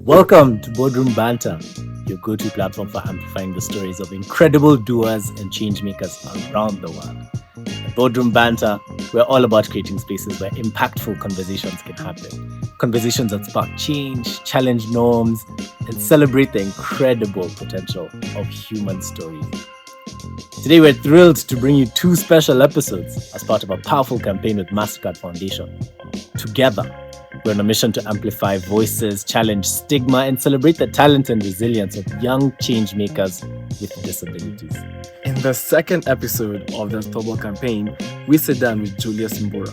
Welcome to Boardroom Banter, your go-to platform for amplifying the stories of incredible doers and change makers around the world. At Boardroom Banter, we're all about creating spaces where impactful conversations can happen. Conversations that spark change, challenge norms, and celebrate the incredible potential of human stories. Today, we're thrilled to bring you two special episodes as part of a powerful campaign with MasterCard Foundation. Together, we're on a mission to amplify voices, challenge stigma, and celebrate the talent and resilience of young change makers with disabilities. In the second episode of the October campaign, we sit down with Julius Mbura,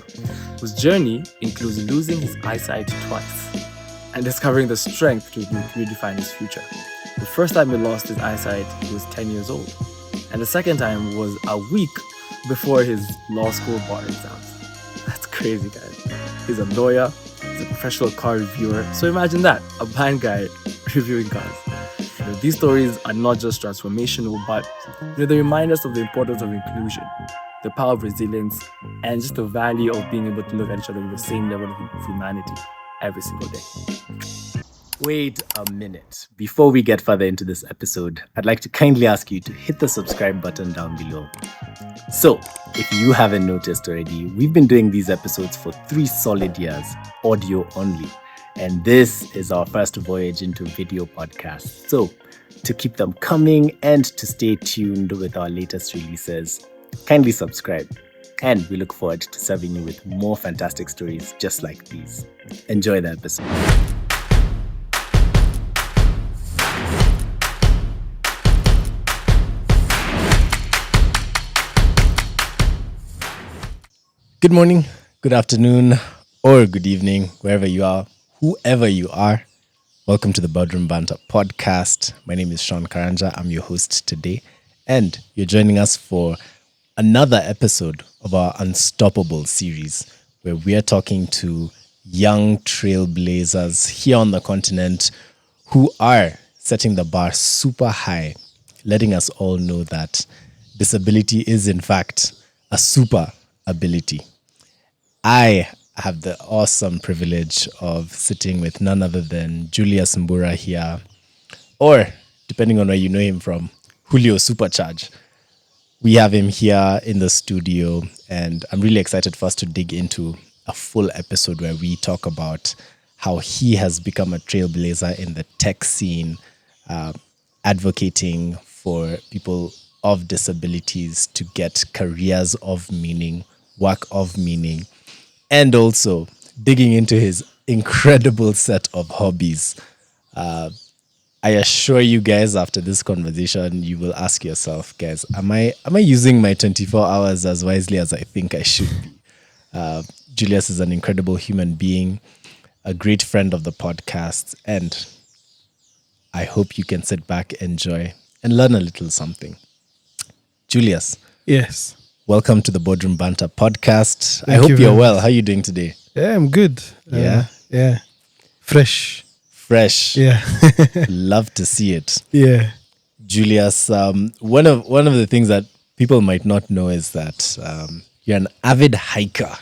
whose journey includes losing his eyesight twice and discovering the strength to redefine his future. The first time he lost his eyesight, he was 10 years old, and the second time was a week before his law school bar exams. That's crazy, guys. He's a lawyer. He's a professional car reviewer. So imagine that, a blind guy reviewing cars. These stories are not just transformational, but they remind us of the importance of inclusion, the power of resilience, and just the value of being able to look at each other with the same level of humanity every single day. Wait a minute. Before we get further into this episode, I'd like to kindly ask you to hit the subscribe button down below. So, if you haven't noticed already, we've been doing these episodes for 3 solid years, audio only. And this is our first voyage into video podcasts. So, to keep them coming and to stay tuned with our latest releases, kindly subscribe. And we look forward to serving you with more fantastic stories just like these. Enjoy the episode. Good morning, good afternoon, or good evening, wherever you are, whoever you are. Welcome to the Boardroom Banter podcast. My name is Sean Karanja. I'm your host today, and you're joining us for another episode of our Unstoppable series, where we are talking to young trailblazers here on the continent who are setting the bar super high, letting us all know that disability is, in fact, a super ability. I have the awesome privilege of sitting with none other than Julius Mbura here, or depending on where you know him from, Julio Supercharge. We have him here in the studio, and I'm really excited for us to dig into a full episode where we talk about how he has become a trailblazer in the tech scene, advocating for people of disabilities to get careers of meaning, work of meaning, and also digging into his incredible set of hobbies. I assure you guys, after this conversation, you will ask yourself, guys, am I using my 24 hours as wisely as I think I should be? Julius is an incredible human being, a great friend of the podcast, and I hope you can sit back, enjoy, and learn a little something. Julius. Yes. Welcome to the Boardroom Banter podcast. Thank I hope you you're very well. much. How are you doing today? Yeah, I'm good. Yeah? Yeah. Fresh. Yeah. Love to see it. Yeah. Julius, one of the things that people might not know is that you're an avid hiker.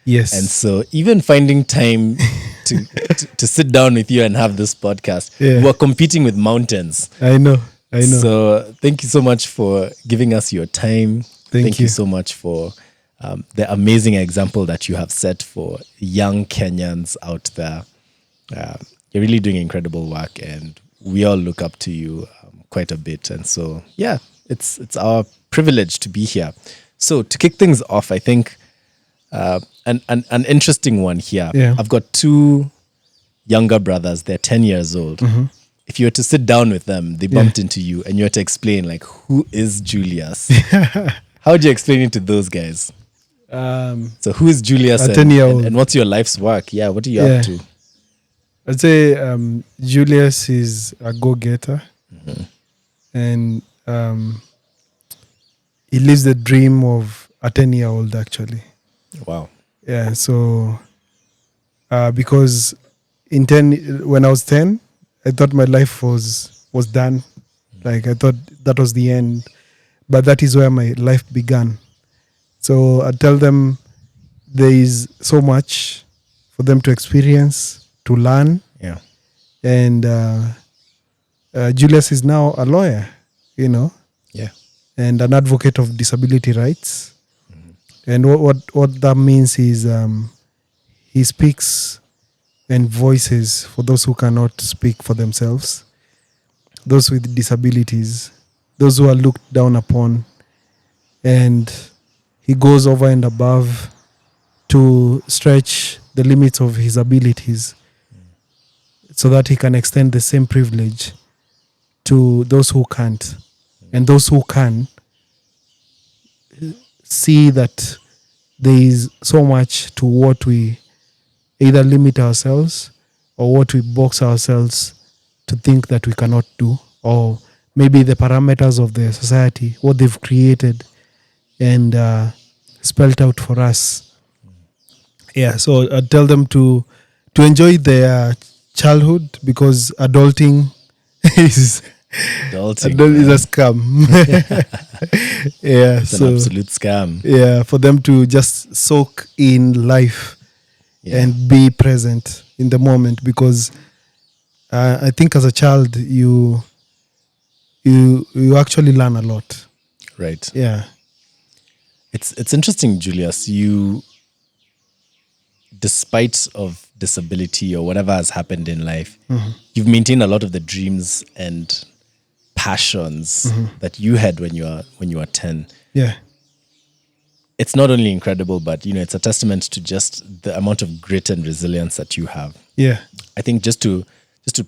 Yes. And so even finding time to sit down with you and have this podcast, Yeah. we're competing with mountains. I know. So thank you so much for giving us your time. Thank you you so much for the amazing example that you have set for young Kenyans out there. You're really doing incredible work, and we all look up to you quite a bit. And so, yeah, it's our privilege to be here. So to kick things off, I think an interesting one here. Yeah. I've got 2 younger brothers. They're 10 years old. Mm-hmm. If you were to sit down with them, they bumped into you, and you were to explain, like, who is Julius? How would you explain it to those guys? So who is Julius a 10-year-old. and what's your life's work? Yeah, what are you up to? I'd say Julius is a go-getter. Mm-hmm. And he lives the dream of a 10-year-old, actually. Wow. Yeah, so because when I was 10, I thought my life was done. Like, I thought that was the end. But that is where my life began. So I tell them there is so much for them to experience, to learn. Yeah. And Julius is now a lawyer, Yeah. and an advocate of disability rights. And what that means is he speaks and voices for those who cannot speak for themselves, those with disabilities, those who are looked down upon. And he goes over and above to stretch the limits of his abilities so that he can extend the same privilege to those who can't. And those who can see that there is so much to what we either limit ourselves or what we box ourselves to think that we cannot do, or maybe the parameters of the society, what they've created and spelled out for us. Yeah, so I tell them to enjoy their childhood, because adulting is Adulting, is a scam. Yeah, it's an absolute scam. yeah, for them to just soak in life and be present in the moment, because I think as a child you actually learn a lot. Right. Yeah. It's interesting, Julius. You, despite of disability or whatever has happened in life, you've maintained a lot of the dreams and passions that you had when you were 10. Yeah. It's not only incredible, but it's a testament to just the amount of grit and resilience that you have. Yeah. I think just to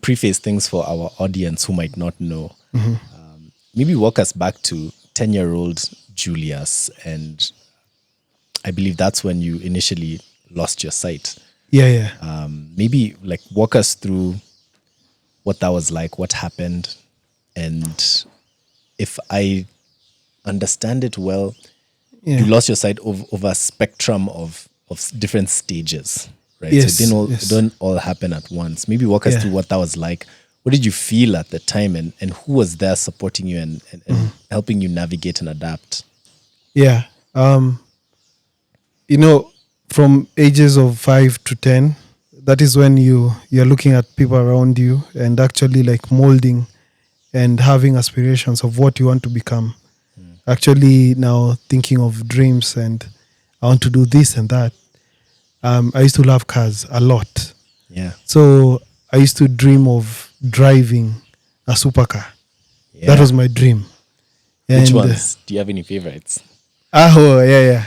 preface things for our audience who might not know, maybe walk us back to 10-year-old Julius, and I believe that's when you initially lost your sight. Yeah. Maybe like walk us through what that was like, what happened, and if I understand it well, you lost your sight over a spectrum of different stages, right? Yes, So it didn't all happen at once. Maybe walk us through what that was like. What did you feel at the time, and who was there supporting you and helping you navigate and adapt? Yeah. From ages of 5 to 10, that is when you're looking at people around you and actually like molding and having aspirations of what you want to become. Actually now thinking of dreams, and I want to do this and that. I used to love cars a lot. Yeah. So I used to dream of driving a supercar. Yeah. That was my dream. Which ones? Do you have any favorites? Yeah.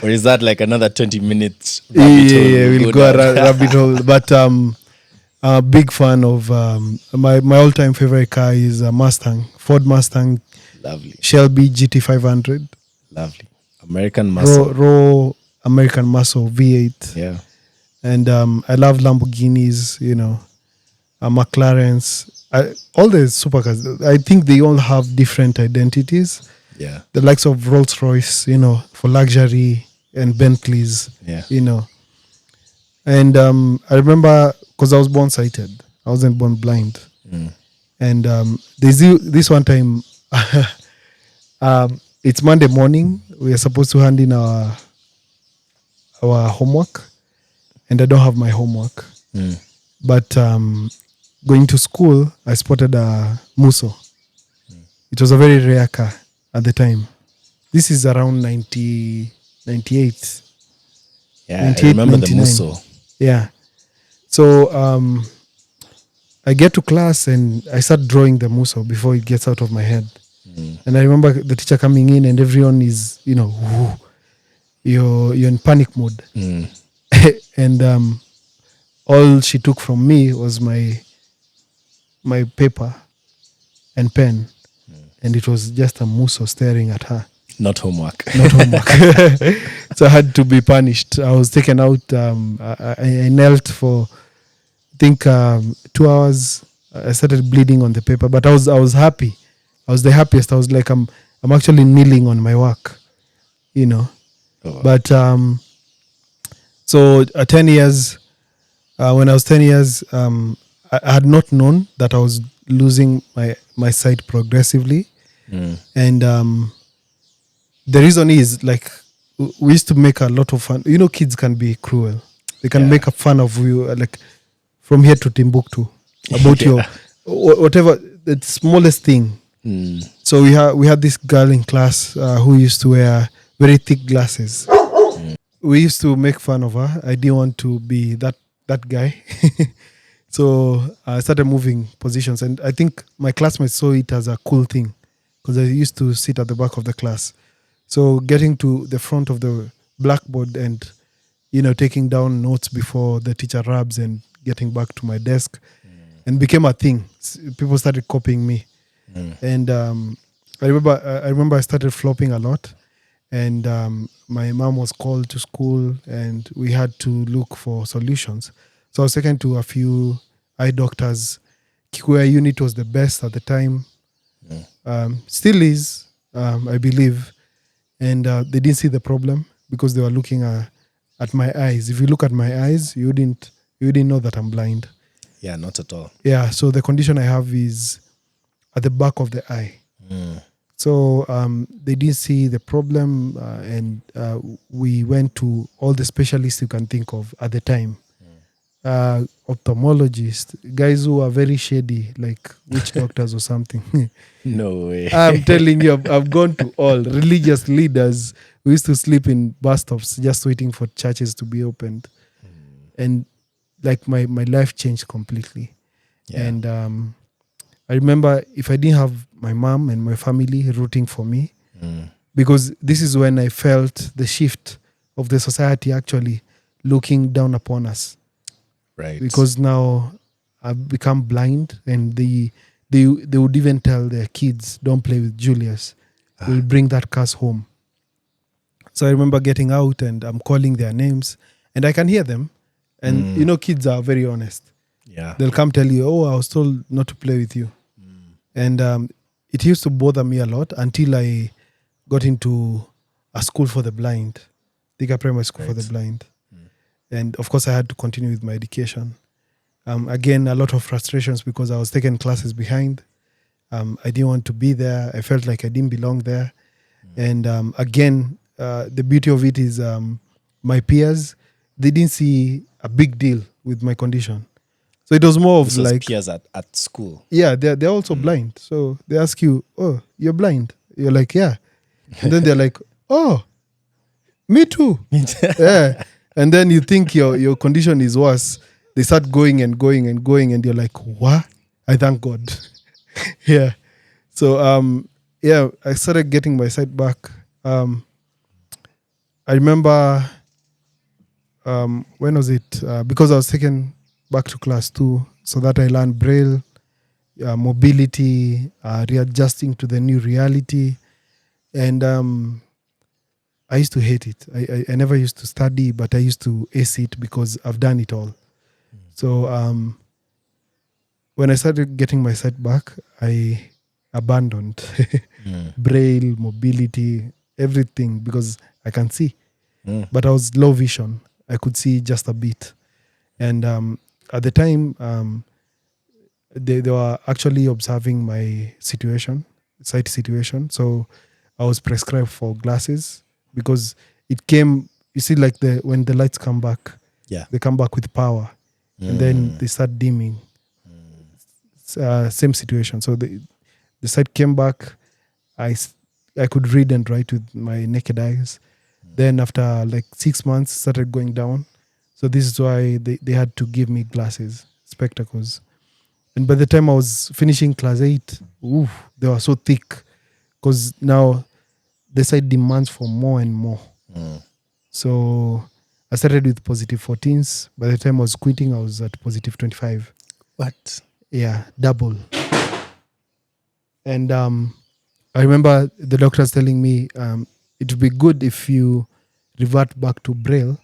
Or is that like another 20 minutes rabbit hole? Yeah, we'll go a rabbit hole. But a big fan of my all-time favorite car is a Mustang, Ford Mustang. Lovely. Shelby GT500. Lovely. American muscle. Raw American muscle V8. Yeah. And I love Lamborghinis, McLarens, all the supercars. I think they all have different identities. Yeah. The likes of Rolls Royce, for luxury, and Bentleys, Yeah. And I remember, because I was born sighted, I wasn't born blind. And there's this one time, it's Monday morning. We are supposed to hand in our homework, and I don't have my homework. But going to school, I spotted a Musso. It was a very rare car at the time. This is around 98. Yeah, I remember 99. The Musso. Yeah. So I get to class and I start drawing the Musso before it gets out of my head. And I remember the teacher coming in and everyone is, you're in panic mode. And all she took from me was my paper and pen. And it was just a Musso staring at her. Not homework. So I had to be punished. I was taken out. I knelt for, I think, 2 hours. I started bleeding on the paper, but I was happy. I was the happiest. I was like, I'm actually kneeling on my work, Oh. But so at 10 years, when I was 10 years, I had not known that I was losing my sight progressively. And the reason is, like, we used to make a lot of fun. Kids can be cruel. They can make a fun of you, like from here to Timbuktu about Yeah. your whatever the smallest thing. So we had this girl in class who used to wear very thick glasses. We used to make fun of her. I didn't want to be that guy. So I started moving positions, and I think my classmates saw it as a cool thing because I used to sit at the back of the class. So getting to the front of the blackboard and taking down notes before the teacher rubs and getting back to my desk and became a thing. People started copying me. And I remember I started flopping a lot, and my mom was called to school, and we had to look for solutions. So I was taken to a few eye doctors. Kikuya unit was the best at the time, still is, I believe, and they didn't see the problem because they were looking at my eyes. If you look at my eyes, you wouldn't know that I'm blind. Yeah, not at all. Yeah, so the condition I have is at the back of the eye. So they didn't see the problem, and we went to all the specialists you can think of at the time. Ophthalmologists, guys who are very shady, like witch doctors or something. No way. I'm telling you, I've gone to all religious leaders. We used to sleep in bus stops just waiting for churches to be opened. And like my life changed completely. Yeah. And I remember if I didn't have my mom and my family rooting for me, because this is when I felt the shift of the society actually looking down upon us. Right. Because now I've become blind, and they would even tell their kids, don't play with Julius. We'll bring that curse home. So I remember getting out and I'm calling their names and I can hear them. And kids are very honest. Yeah. They'll come tell you, oh, I was told not to play with you. And it used to bother me a lot until I got into a school for the blind, Thika Primary School for the blind. And of course I had to continue with my education. Again, a lot of frustrations because I was taking classes behind. I didn't want to be there. I felt like I didn't belong there. And again, the beauty of it is my peers, they didn't see a big deal with my condition. So it was more of This was like peers at school. Yeah, they're also blind. So they ask you, oh, you're blind? You're like, yeah. And then they're like, oh, me too. Yeah. And then you think your condition is worse. They start going and going and going, and you're like, what? I thank God. Yeah. So I started getting my sight back. I remember when was it? Because I was taken back to class 2 so that I learned Braille, mobility, readjusting to the new reality. And I used to hate it. I never used to study, but I used to ace it because I've done it all. So when I started getting my sight back, I abandoned Braille, mobility, everything because I can see. But I was low vision. I could see just a bit. And at the time, they were actually observing my sight situation. So I was prescribed for glasses because it came, you see, like when the lights come back, they come back with power and then they start dimming. Same situation. So the sight came back. I could read and write with my naked eyes. Then after like 6 months, started going down. So this is why they had to give me glasses, spectacles. And by the time I was finishing class 8, they were so thick because now the sight demands for more and more. So I started with positive 14s. By the time I was quitting, I was at positive 25. What? Yeah, double. And I remember the doctors telling me it would be good if you revert back to Braille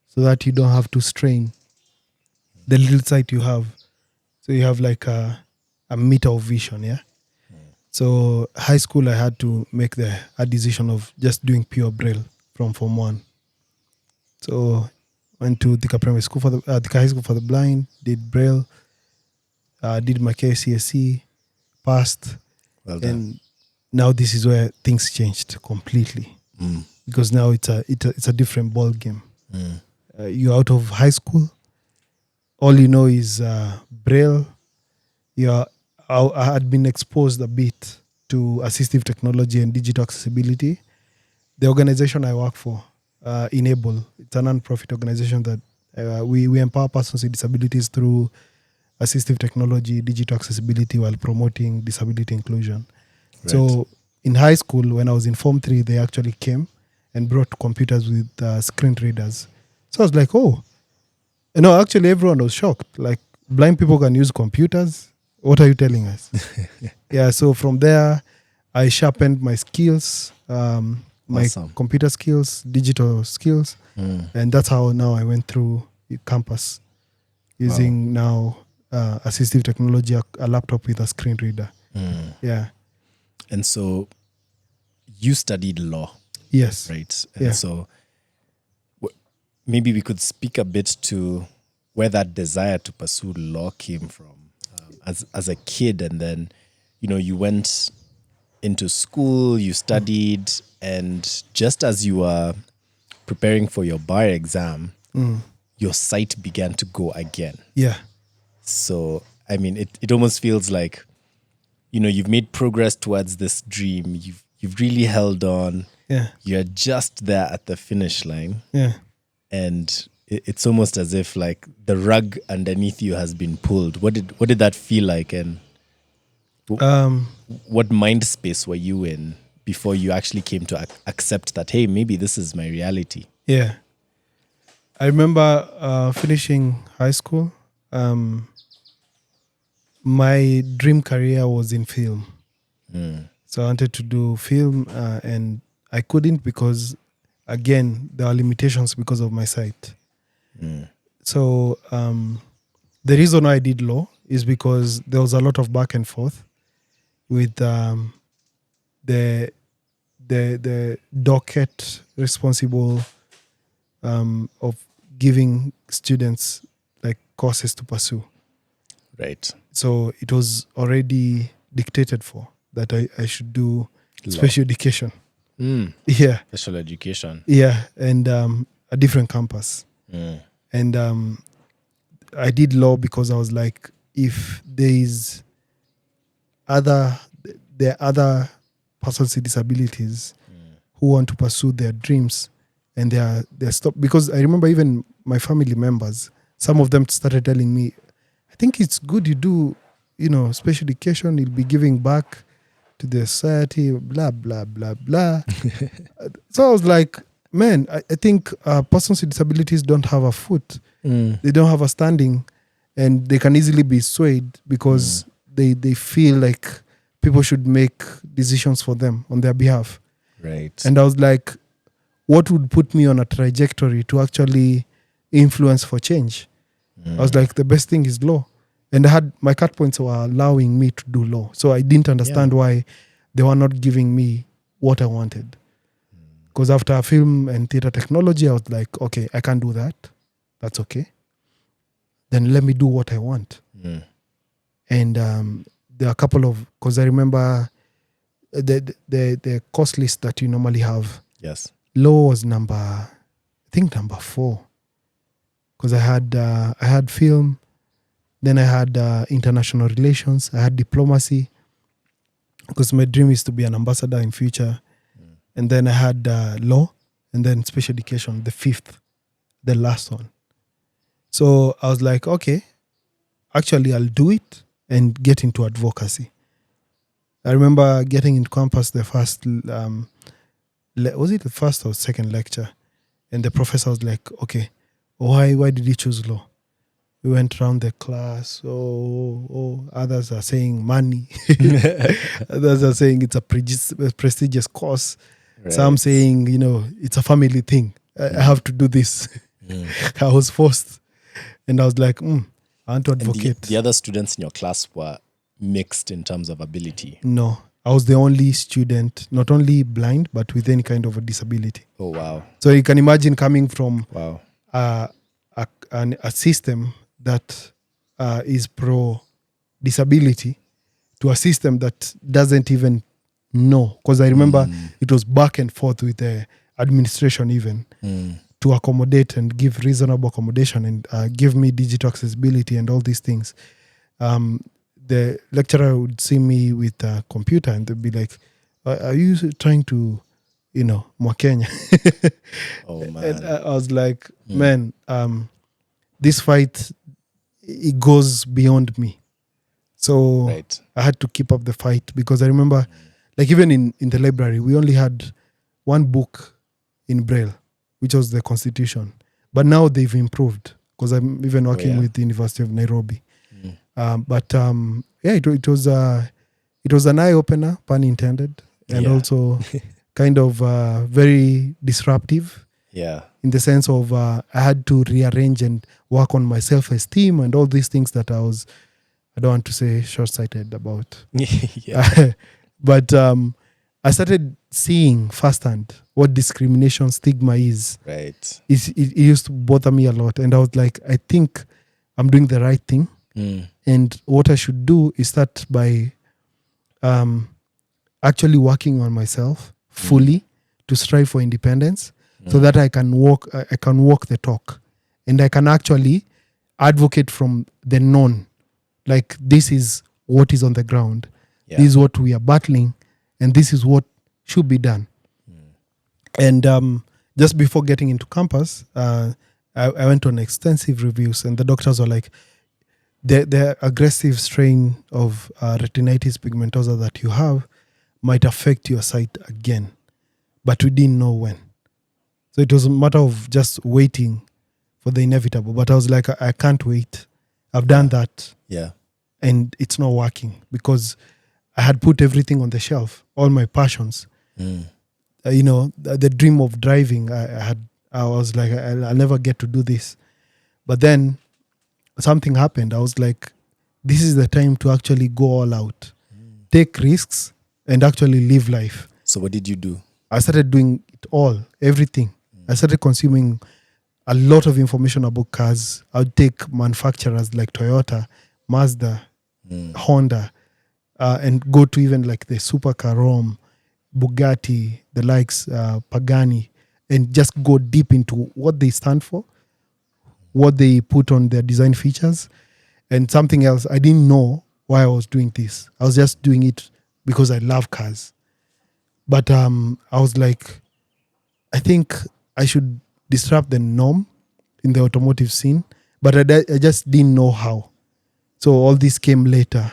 so that you don't have to strain the little sight you have. So you have like a meter of vision, yeah? So high school, I had to make a decision of just doing pure Braille from Form 1. So went to Thika Primary School Thika High School for the blind, did Braille, did my KCSE, passed. Well done. And now this is where things changed completely. Because now it's a different ball game. You're out of high school, all you know is Braille. I had been exposed a bit to assistive technology and digital accessibility. The organization I work for, Enable, it's a non-profit organization that we empower persons with disabilities through assistive technology, digital accessibility while promoting disability inclusion. Right. So in high school, when I was in Form 3, they actually came and brought computers with screen readers. So I was like, oh, actually everyone was shocked. Like, blind people can use computers? What are you telling us? Yeah, so from there, I sharpened my skills, my computer skills, digital skills. And that's how now I went through campus using now assistive technology, a laptop with a screen reader. Yeah. And so you studied law. Yes. Right. And so maybe we could speak a bit to where that desire to pursue law came from as a kid. And then, you went into school, you studied, and just as you were preparing for your bar exam, your sight began to go again. Yeah. So, I mean, it almost feels like, you've made progress towards this dream. You've really held on. Yeah. You're just there at the finish line. Yeah. And it's almost as if like the rug underneath you has been pulled. What did that feel like? And what mind space were you in before you actually came to accept that, hey, maybe this is my reality? Yeah. I remember finishing high school. My dream career was in film. So I wanted to do film and I couldn't because, again, there are limitations because of my sight. So the reason why I did law is because there was a lot of back and forth with the docket responsible of giving students like courses to pursue. Right. So it was already dictated for that I should do special education. Yeah. Special education. Yeah. And a different campus. And I did law because I was like, if there are other persons with disabilities who want to pursue their dreams and they're stopped. Because I remember even my family members, some of them started telling me, I think it's good you do, special education, you'll be giving back to the society, blah, blah, blah, blah. So I was like, man, I think persons with disabilities don't have a foot. They don't have a standing, and they can easily be swayed because they feel like people should make decisions for them on their behalf. Right. And I was like, what would put me on a trajectory to actually influence for change? I was like, the best thing is law. And my cut points were allowing me to do law. So I didn't understand why they were not giving me what I wanted. Because after film and theater technology, I was like, okay, I can't do that. That's okay. Then let me do what I want. And there are a couple of, because I remember the course list that you normally have. Yes. Law was number 4. Because I had film, then I had international relations, I had diplomacy, because my dream is to be an ambassador in future. And then I had law, and then special education, the 5th, the last one. So I was like, okay, actually I'll do it and get into advocacy. I remember getting into campus the first, was it the first or second lecture? And the professor was like, okay, why did you choose law? We went around the class. Others are saying money. Others are saying it's a prestigious course. Right. Some saying, it's a family thing. I have to do this. I was forced. And I was like, I want to advocate. And the other students in your class were mixed in terms of ability? No. I was the only student, not only blind, but with any kind of a disability. Oh, wow. So you can imagine coming from a system that is pro-disability to a system that doesn't even know. Because I remember it was back and forth with the administration even to accommodate and give reasonable accommodation and give me digital accessibility and all these things. The lecturer would see me with a computer and they'd be like, are you trying to, Mwakenya? Oh man. And I was like, man, this fight, it goes beyond me. So Right. I had to keep up the fight because I remember, like even in the library, we only had one book in Braille, which was the Constitution. But now they've improved because I'm even working with the University of Nairobi. It was an eye opener, pun intended, and also kind of very disruptive. Yeah. In the sense of I had to rearrange and work on my self-esteem and all these things that I don't want to say short-sighted about. But I started seeing firsthand what discrimination stigma is. Right. It used to bother me a lot. And I was like, I think I'm doing the right thing. And what I should do is start by actually working on myself fully to strive for independence so that I can walk the talk. And I can actually advocate from the known. Like, this is what is on the ground. Yeah. This is what we are battling. And this is what should be done. And just before getting into campus, I went on extensive reviews. And the doctors were like, the aggressive strain of retinitis pigmentosa that you have might affect your sight again. But we didn't know when. So it was a matter of just waiting for the inevitable. But I was like, I can't wait. I've done that. Yeah. And it's not working because I had put everything on the shelf, all my passions. The dream of driving, I was like, I'll never get to do this. But then something happened. I was like, this is the time to actually go all out, take risks, and actually live life. So what did you do? I started doing it all, everything. I started consuming a lot of information about cars. I would take manufacturers like Toyota, Mazda, Honda, and go to even like the supercar Rome, Bugatti, the likes, Pagani, and just go deep into what they stand for, what they put on their design features, and something else. I didn't know why I was doing this. I was just doing it because I love cars. But I was like, I think I should disrupt the norm in the automotive scene, but I just didn't know how. So all this came later.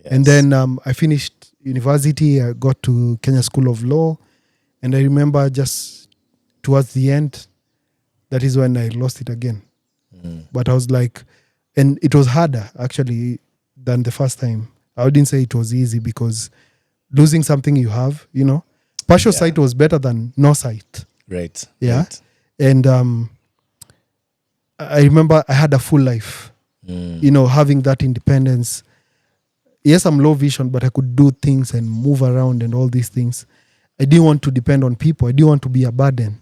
Yes. And then I finished university. I got to Kenya School of Law. And I remember just towards the end, that is when I lost it again. But I was like, and it was harder actually than the first time. I wouldn't say it was easy because losing something you have, partial sight was better than no sight. Right. Yeah. Right. And I remember I had a full life, having that independence. Yes, I'm low vision, but I could do things and move around and all these things. I didn't want to depend on people. I didn't want to be a burden.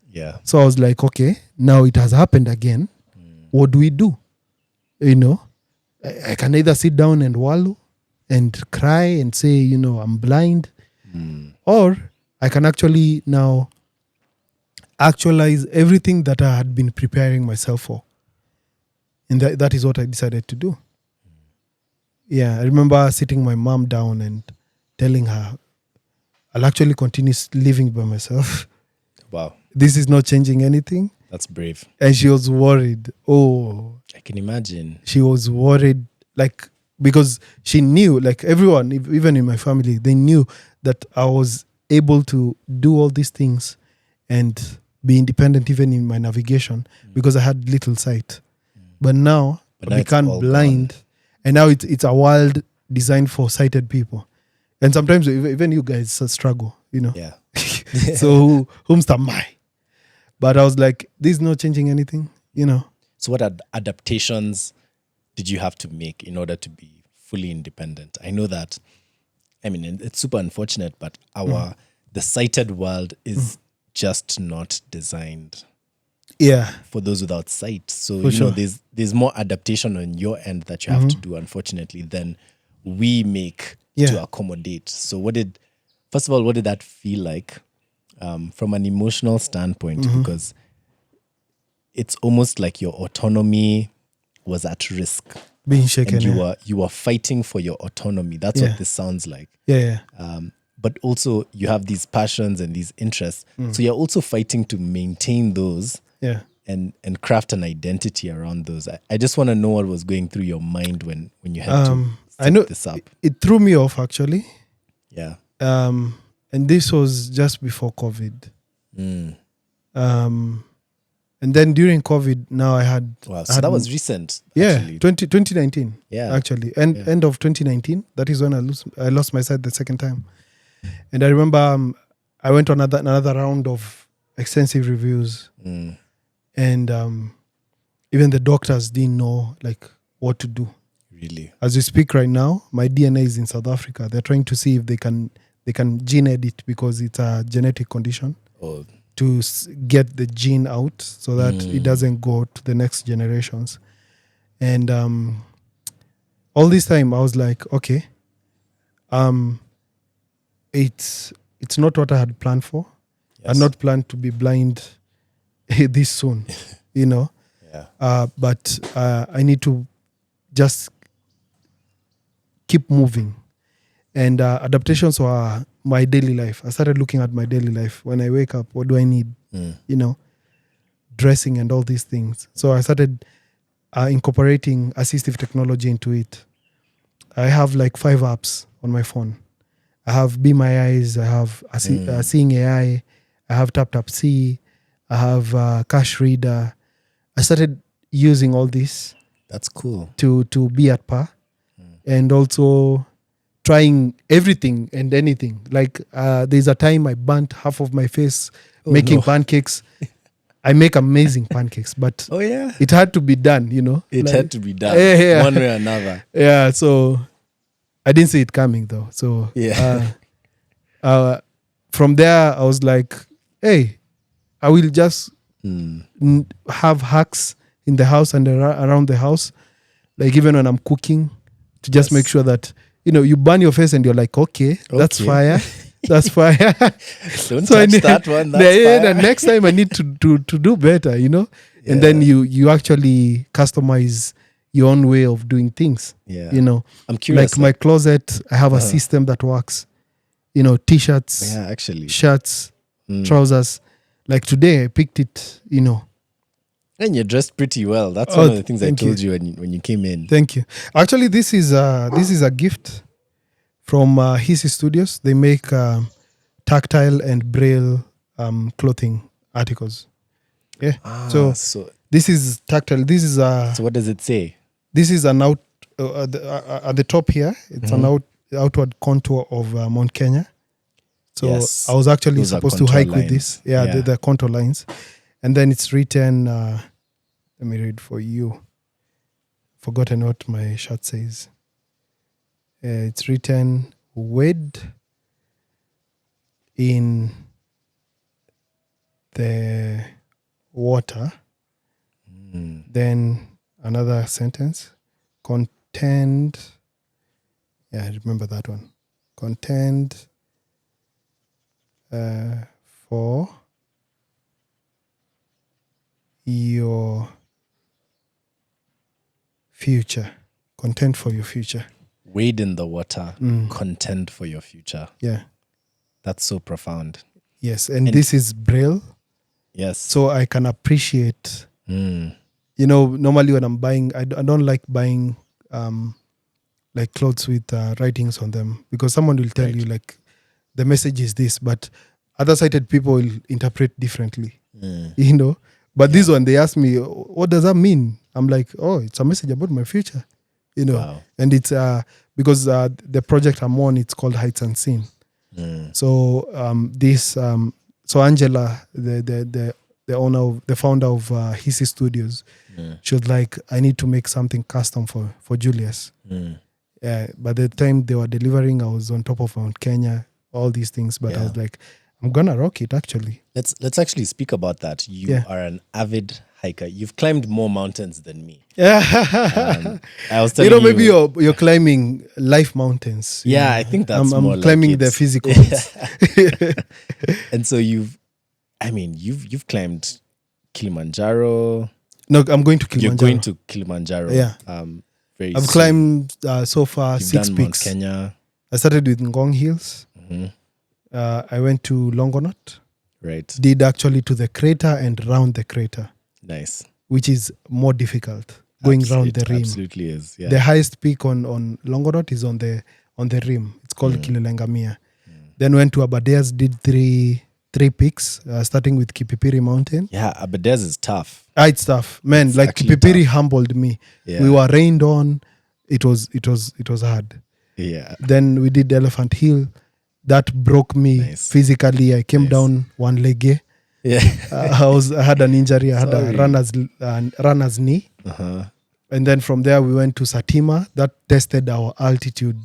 Yeah. So I was like, okay, now it has happened again. What do we do? I can either sit down and wallow and cry and say, I'm blind. Or I can actually now actualize everything that I had been preparing myself for. And that is what I decided to do. Yeah, I remember sitting my mom down and telling her, I'll actually continue living by myself. Wow. This is not changing anything. That's brave. And she was worried. Oh, I can imagine. She was worried, because she knew, everyone, even in my family, they knew that I was able to do all these things and be independent even in my navigation because I had little sight. But now I become blind. Gone. And now it's a world designed for sighted people. And sometimes even you guys struggle, Yeah. So whom's am I? But I was like, this is not changing anything, So what adaptations did you have to make in order to be fully independent? I know that, it's super unfortunate, but the sighted world is just not designed for those without sight. So, there's more adaptation on your end that you have to do, unfortunately, than we make to accommodate. So first of all, what did that feel like from an emotional standpoint? Because it's almost like your autonomy was at risk. Being shaken. And you were fighting for your autonomy. That's what this sounds like. Yeah. But also you have these passions and these interests. So you're also fighting to maintain those and craft an identity around those. I just want to know what was going through your mind when you had to set this up. It threw me off actually. Yeah. And this was just before COVID. And then during COVID, now I had... Wow, so that was recent. Yeah, actually. 2019. Yeah. Actually. End of 2019. That is when I lost my sight the second time. And I remember I went on another round of extensive reviews. And even the doctors didn't know like what to do. Really? As we speak right now, my DNA is in South Africa. They're trying to see if they can gene edit because it's a genetic condition. Oh. To get the gene out so that it doesn't go to the next generations. And all this time I was like, okay, it's not what I had planned for. Yes. I had not planned to be blind this soon, you know. Yeah. But I need to just keep moving. And adaptations were my daily life. I started looking at my daily life. When I wake up, what do I need? You know, dressing and all these things. So I started incorporating assistive technology into it. I have like 5 apps on my phone. I have Be My Eyes. I have Seeing AI. I have Tap See. I have Cash Reader. I started using all this. That's cool. To be at par. And also trying everything and anything. Like there's a time I burnt half of my face making pancakes. I make amazing pancakes, but it had to be done, you know. It had to be done one way or another. Yeah, so I didn't see it coming though. So from there, I was like, hey, I will just have hacks in the house and around the house. Like even when I'm cooking, to just make sure that, you know, you burn your face and you're like, okay. That's fire. That's fire. Don't touch that one. That's fire. The next time I need to do better, you know? Yeah. And then you actually customize your own way of doing things. Yeah. You know? I'm curious. Like my closet, I have a system that works. You know, t-shirts, shirts, trousers. Like today I picked it, you know. And you're dressed pretty well. That's one of the things I told you when you came in. Thank you. Actually, this is a gift from Hisi Studios. They make tactile and braille clothing articles. Yeah. So this is tactile. This is So what does it say? This is an at the top here. It's an outward contour of Mount Kenya. So I was actually supposed to hike with this. Yeah. The contour lines. And then it's written, let me read for you. Forgotten what my shirt says. It's written, wade in the water. Then another sentence, contend. Yeah, I remember that one. Contend for your future. Content for your future. Wade in the water. Contend for your future. Yeah. That's so profound. Yes. And this is braille. Yes. So I can appreciate. You know, normally when I'm buying, I don't like buying like clothes with writings on them, because someone will tell you like the message is this, but other sighted people will interpret differently. You know. But this one, they asked me, what does that mean? I'm like, oh, it's a message about my future, you know. Wow. And it's because the project I'm on, it's called Heights Unseen. So so Angela, the founder of Hisi Studios, she was like, I need to make something custom for Julius. By the time they were delivering, I was on top of Mount Kenya, all these things. But I was like, I'm gonna rock it actually. Let's actually speak about that. You are an avid hiker. You've climbed more mountains than me. Yeah. I was telling you, maybe you're climbing life mountains. Yeah, I think that's more I'm climbing like the physical ones. And so you've climbed Kilimanjaro. No, I'm going to Kilimanjaro. You're going to Kilimanjaro. Yeah. Very I've soon. climbed so far You've 6 done Mount peaks. Kenya. I started with Ngong Hills. Mhm. I went to Longonot. Right. Did actually to the crater and round the crater, Nice. which is more difficult going round the rim. Absolutely is. Yeah. The highest peak on Longonot is on the rim. It's called Kilimanjaro. Then went to Aberdares, did three peaks, starting with Kipipiri Mountain. Yeah, Aberdares is tough. It's tough, man. It's like actually Kipipiri tough. humbled me. Yeah. We were rained on. It was hard. Yeah. Then we did Elephant Hill. That broke me Nice. physically. I came down one leg. Yeah. I had an injury. I had Sorry. a runner's knee. Uh-huh. And then from there we went to Satima. That tested our altitude.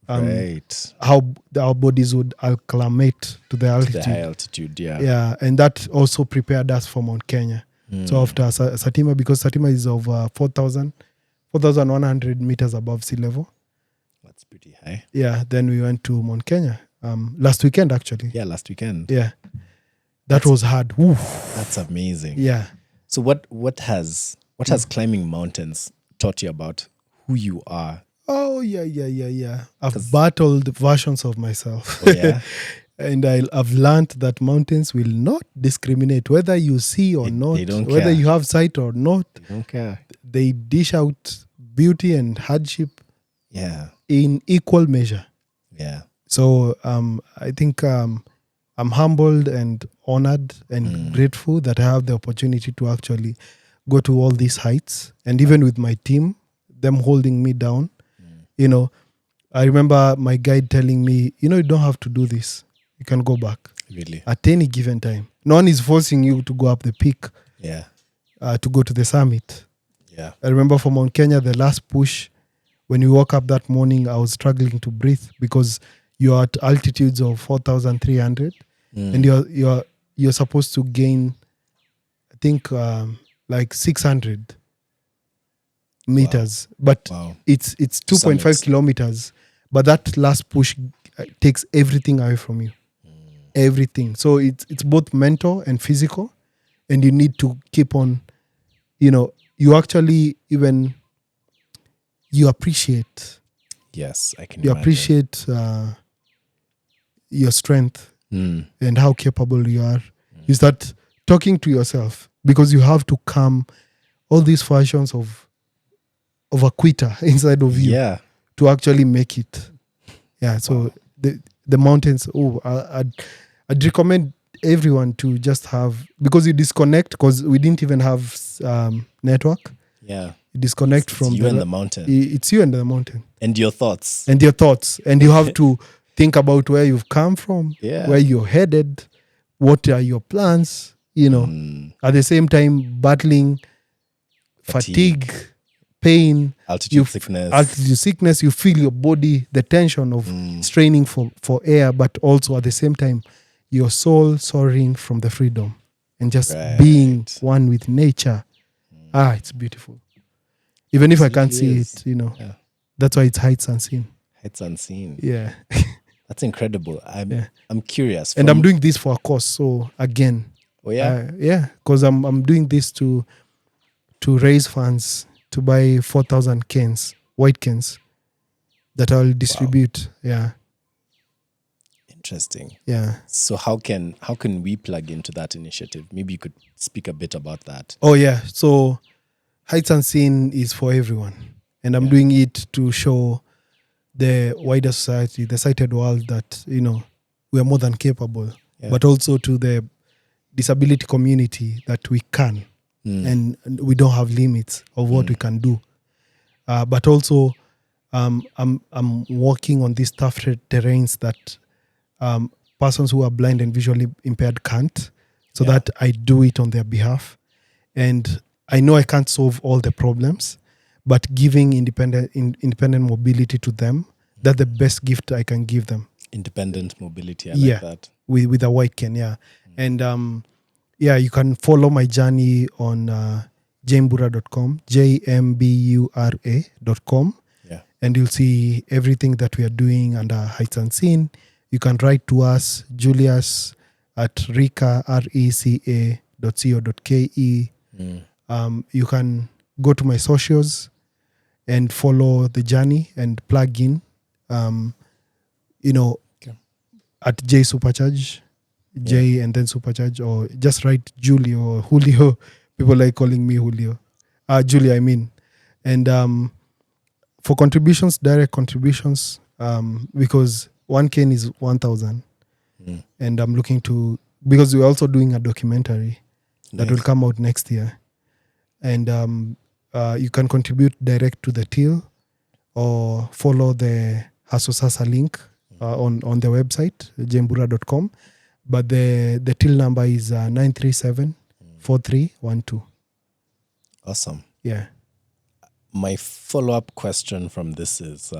Right. How our bodies would acclimate to the altitude. The high altitude, yeah. Yeah, and that also prepared us for Mount Kenya. So after Satima, because Satima is over 4,100 meters above sea level. That's pretty high. Yeah, then we went to Mount Kenya last weekend, actually. Yeah, last weekend. Yeah, that was hard. Oof. That's amazing. Yeah. So what has climbing mountains taught you about who you are? Oh, yeah. I've battled versions of myself. Oh, yeah? And I've learned that mountains will not discriminate whether you see or not, they don't whether care. you have sight or not. They don't care. They dish out beauty and hardship Yeah. in equal measure. Yeah. So I think I'm humbled and honored and grateful that I have the opportunity to actually go to all these heights. And even with my team, them holding me down, I remember my guide telling me, you don't have to do this. You can go back Really? at any given time. No one is forcing you to go up the peak, Yeah. to go to the summit. Yeah. I remember for Mount Kenya, the last push, when we woke up that morning, I was struggling to breathe because you're at altitudes of 4,300 and you're supposed to gain, I think, like 600 meters. But Wow. it's 2.5 Summits. kilometers. But that last push takes everything away from you. Everything. So it's both mental and physical. And you need to keep on, you actually even, you appreciate. Yes, I can You imagine. appreciate your strength and how capable you are. You start talking to yourself because you have to calm all these versions of a quitter inside of you Yeah. to actually make it. Yeah, so the mountains, I'd recommend everyone to just have, because you disconnect, because we didn't even have network. Yeah. You disconnect It's from you and the mountain. It's you and the mountain. And your thoughts. And your thoughts. And you have to think about where you've come from, Yeah. where you're headed, what are your plans, At the same time, battling fatigue, pain, Altitude sickness. altitude sickness, you feel your body, the tension of straining for air, but also at the same time, your soul soaring from the freedom and just being one with nature. It's beautiful. Even if I can't see it, Yeah. that's why it's heights unseen. It's unseen. Yeah. That's incredible. I'm curious. And I'm doing this for a cause. So again, Oh yeah. because I'm doing this to raise funds to buy 4,000 cans, white cans, that I'll distribute. Yeah. Interesting. Yeah. So how can we plug into that initiative? Maybe you could speak a bit about that. Oh yeah. So Heights Unseen is for everyone. And I'm doing it to show the wider society, the sighted world, that, we are more than capable. Yeah. But also to the disability community that we can. And we don't have limits of what we can do. But also, I'm working on these tough terrains that persons who are blind and visually impaired can't, so that I do it on their behalf. And I know I can't solve all the problems, but giving independent mobility to them, that's the best gift I can give them. Independent mobility, I like that. With a white can, And you can follow my journey on jmbura.com, jmbura.com. Yeah. And you'll see everything that we are doing under Heights Unseen. You can write to us, Julius at reca, juliusmbura.co.ke. You can go to my socials and follow the journey and plug in, Okay. at J Supercharge, J and then Supercharge, or just write Julio or Julio. People like calling me Julio. Julia, I mean. And for contributions, direct contributions, because 1K is 1,000. And I'm looking to, because we're also doing a documentary that will come out next year. And you can contribute direct to the till or follow the Hasosasa link on the website, jmbura.com. But the till number is 937-4312. Awesome. Yeah. My follow-up question from this is,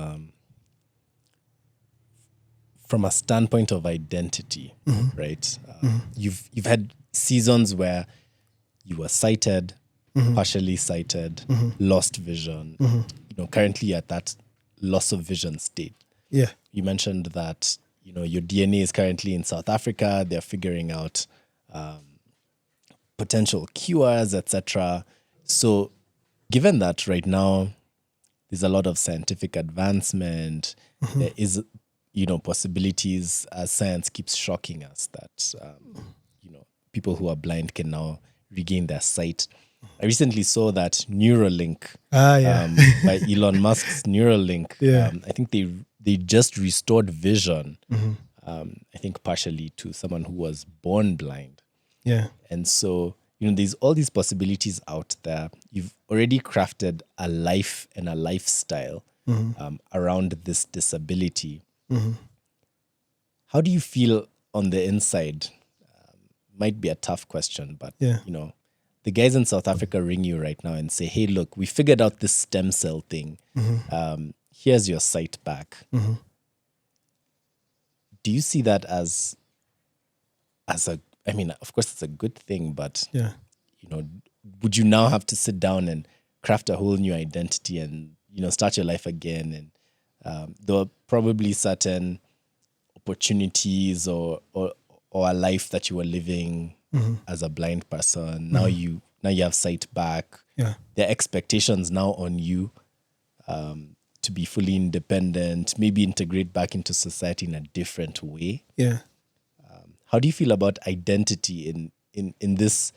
from a standpoint of identity, right? You've had seasons where you were sighted, partially sighted, lost vision. Currently you're at that loss of vision state. Yeah. You mentioned that your DNA is currently in South Africa. They're figuring out potential cures, etc. So, given that right now there's a lot of scientific advancement, there is possibilities as science keeps shocking us that people who are blind can now regain their sight. I recently saw that Neuralink by Elon Musk's Neuralink. I think they just restored vision. I think partially to someone who was born blind. Yeah. And so there's all these possibilities out there. You've already crafted a life and a lifestyle around this disability. How do you feel on the inside? Might be a tough question, but the guys in South Africa ring you right now and say, "Hey, look, we figured out this stem cell thing. Here's your sight back." Do you see that as a? I mean, of course, it's a good thing, but would you now have to sit down and craft a whole new identity and start your life again? And there are probably certain opportunities or a life that you were living as a blind person. Now you have sight back. Yeah. There are expectations now on you to be fully independent, maybe integrate back into society in a different way. Yeah. How do you feel about identity in this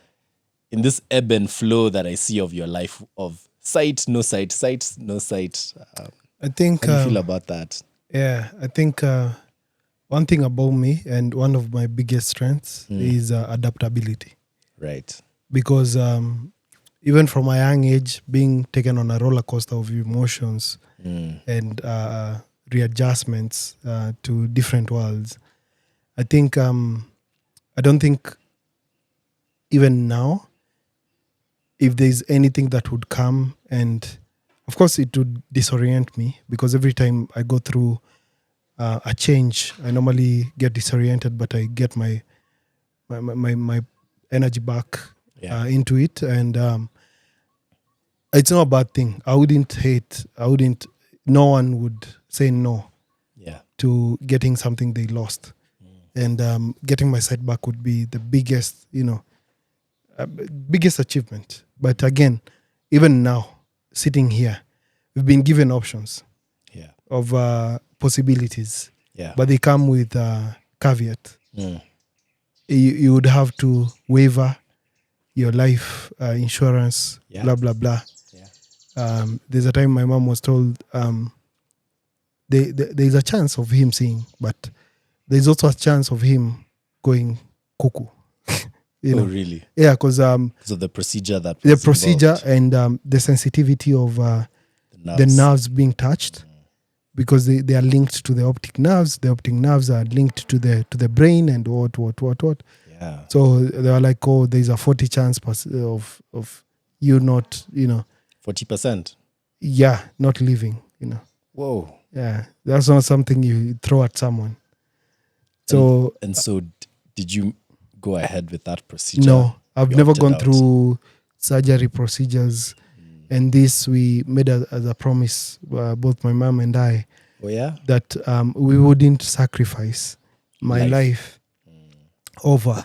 ebb and flow that I see of your life of sight, no sight, sight, no sight? I think. How do you feel about that? Yeah, I think one thing about me and one of my biggest strengths is adaptability. Right. Because even from a young age, being taken on a roller coaster of emotions and readjustments to different worlds, I think I don't think even now, if there's anything that would come, and of course it would disorient me, because every time I go through a change, I normally get disoriented, but I get my energy back into it, and it's not a bad thing. I wouldn't hate. No one would say no to getting something they lost, and getting my sight back would be the biggest, biggest achievement. But again, even now, sitting here, we've been given options of possibilities, but they come with a caveat. You would have to waiver your life insurance, blah, blah, blah. There's a time my mom was told there's a chance of him seeing, but there's also a chance of him going cuckoo. Oh, really? Yeah, because of the procedure and the sensitivity of the nerves being touched, because they are linked to the optic nerves. The optic nerves are linked to the brain and what. Yeah. So they are like, oh, there's a 40 chance of you not, 40%. Yeah, not living. Whoa. Yeah, that's not something you throw at someone. So so did you go ahead with that procedure? No, I've never gone through surgery procedures. And this we made as a promise, both my mom and I, that we wouldn't sacrifice my life over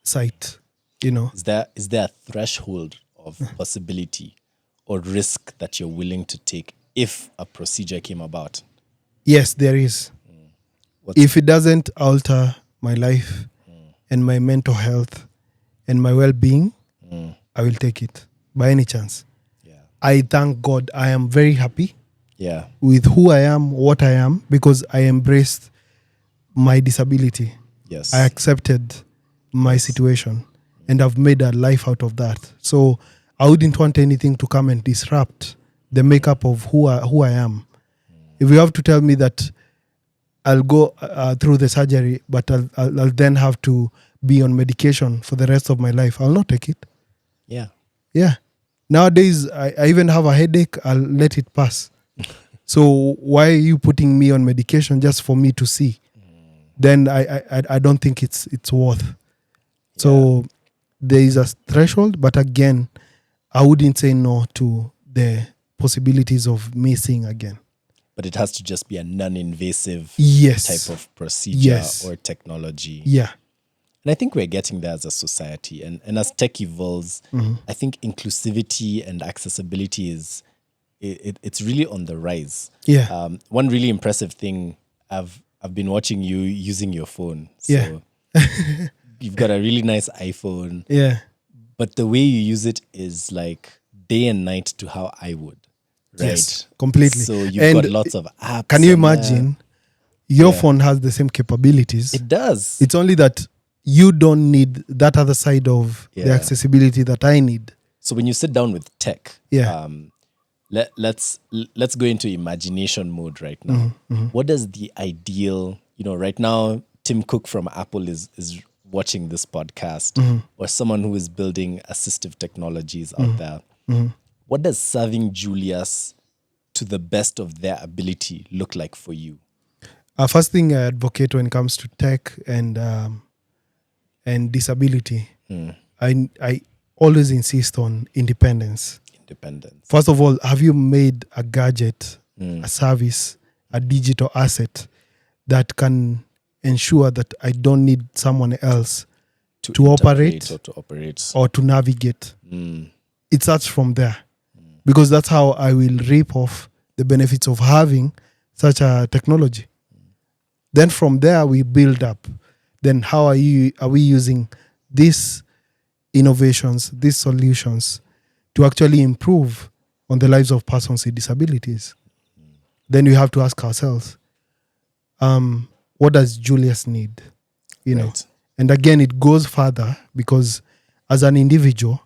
sight. you know. Is there a threshold of possibility or risk that you're willing to take if a procedure came about? Yes, there is. What's If it doesn't alter my life and my mental health and my well-being, I will take it by any chance. yeah. I thank God. I am very happy Yeah. with who I am, what I am, because I embraced my disability. Yes. I accepted my situation and I've made a life out of that. So I wouldn't want anything to come and disrupt the makeup of who I am. If you have to tell me that I'll go through the surgery, but I'll then have to be on medication for the rest of my life, I'll not take it. Yeah. Yeah. Nowadays, I even have a headache, I'll let it pass. So why are you putting me on medication just for me to see? Then I don't think it's worth. So there is a threshold, but again, I wouldn't say no to the possibilities of me seeing again. But it has to just be a non-invasive Yes. type of procedure Yes. or technology. Yeah. And I think we're getting there as a society. And as tech evolves, I think inclusivity and accessibility it's really on the rise. Yeah. One really impressive thing, I've been watching you using your phone. So Yeah. you've got a really nice iPhone, Yeah. but the way you use it is like day and night to how I would. Right. Yes, completely. So you've And got lots of apps. Can you on there. imagine your phone has the same capabilities? It does. It's only that you don't need that other side of the Yeah. accessibility that I need. So when you sit down with tech, Yeah. let's go into imagination mode right now. What does the ideal, right now, Tim Cook from Apple is watching this podcast, or someone who is building assistive technologies out there. What does serving Julius to the best of their ability look like for you? First thing I advocate when it comes to tech and disability, I always insist on independence. Independence. First of all, have you made a gadget, a service, a digital asset that can ensure that I don't need someone else to operate or to navigate? It starts from there, because that's how I will reap off the benefits of having such a technology. Then from there we build up. Then how are we using these innovations, these solutions to actually improve on the lives of persons with disabilities? Then we have to ask ourselves, what does Julius need? Right. And again, it goes further, because as an individual,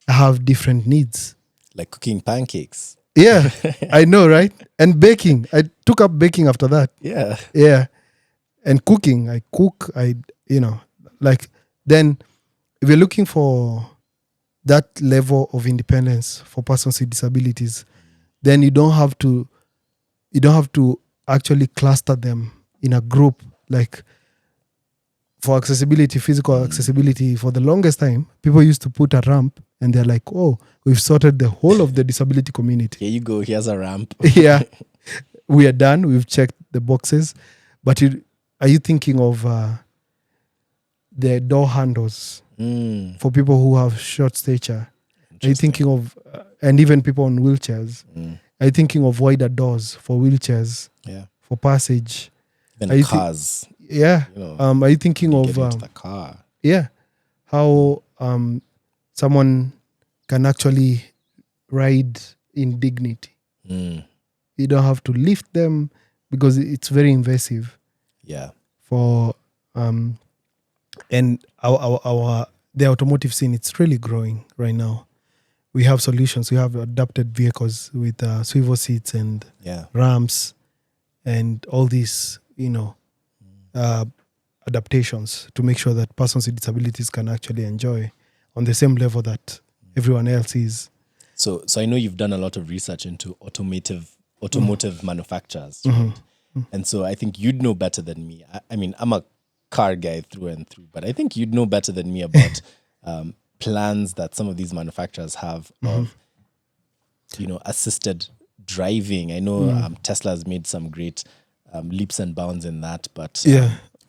I have different needs. Like cooking pancakes. Yeah, I know, right? And baking. I took up baking after that. Yeah. Yeah. And cooking. I cook. Then if you're looking for that level of independence for persons with disabilities, then you don't have to actually cluster them in a group. Like for accessibility, physical accessibility, for the longest time, people used to put a ramp and they're like, oh, we've sorted the whole of the disability community. Here you go. Here's a ramp. Yeah, we are done. We've checked the boxes. But are you thinking of the door handles for people who have short stature? Are you thinking of, and even people on wheelchairs? Are you thinking of wider doors for wheelchairs? Yeah. For passage? Then cars. Yeah. Are you thinking of Get into the car. Yeah, how someone can actually ride in dignity? You don't have to lift them because it's very invasive. Yeah. For and our the automotive scene, it's really growing right now. We have solutions. We have adapted vehicles with swivel seats and ramps and all these, adaptations to make sure that persons with disabilities can actually enjoy on the same level that everyone else is. So I know you've done a lot of research into automotive manufacturers, right? And so I think you'd know better than me. I mean, I'm a car guy through and through, but I think you'd know better than me about plans that some of these manufacturers have of, assisted driving. I know Tesla has made some great leaps and bounds in that, but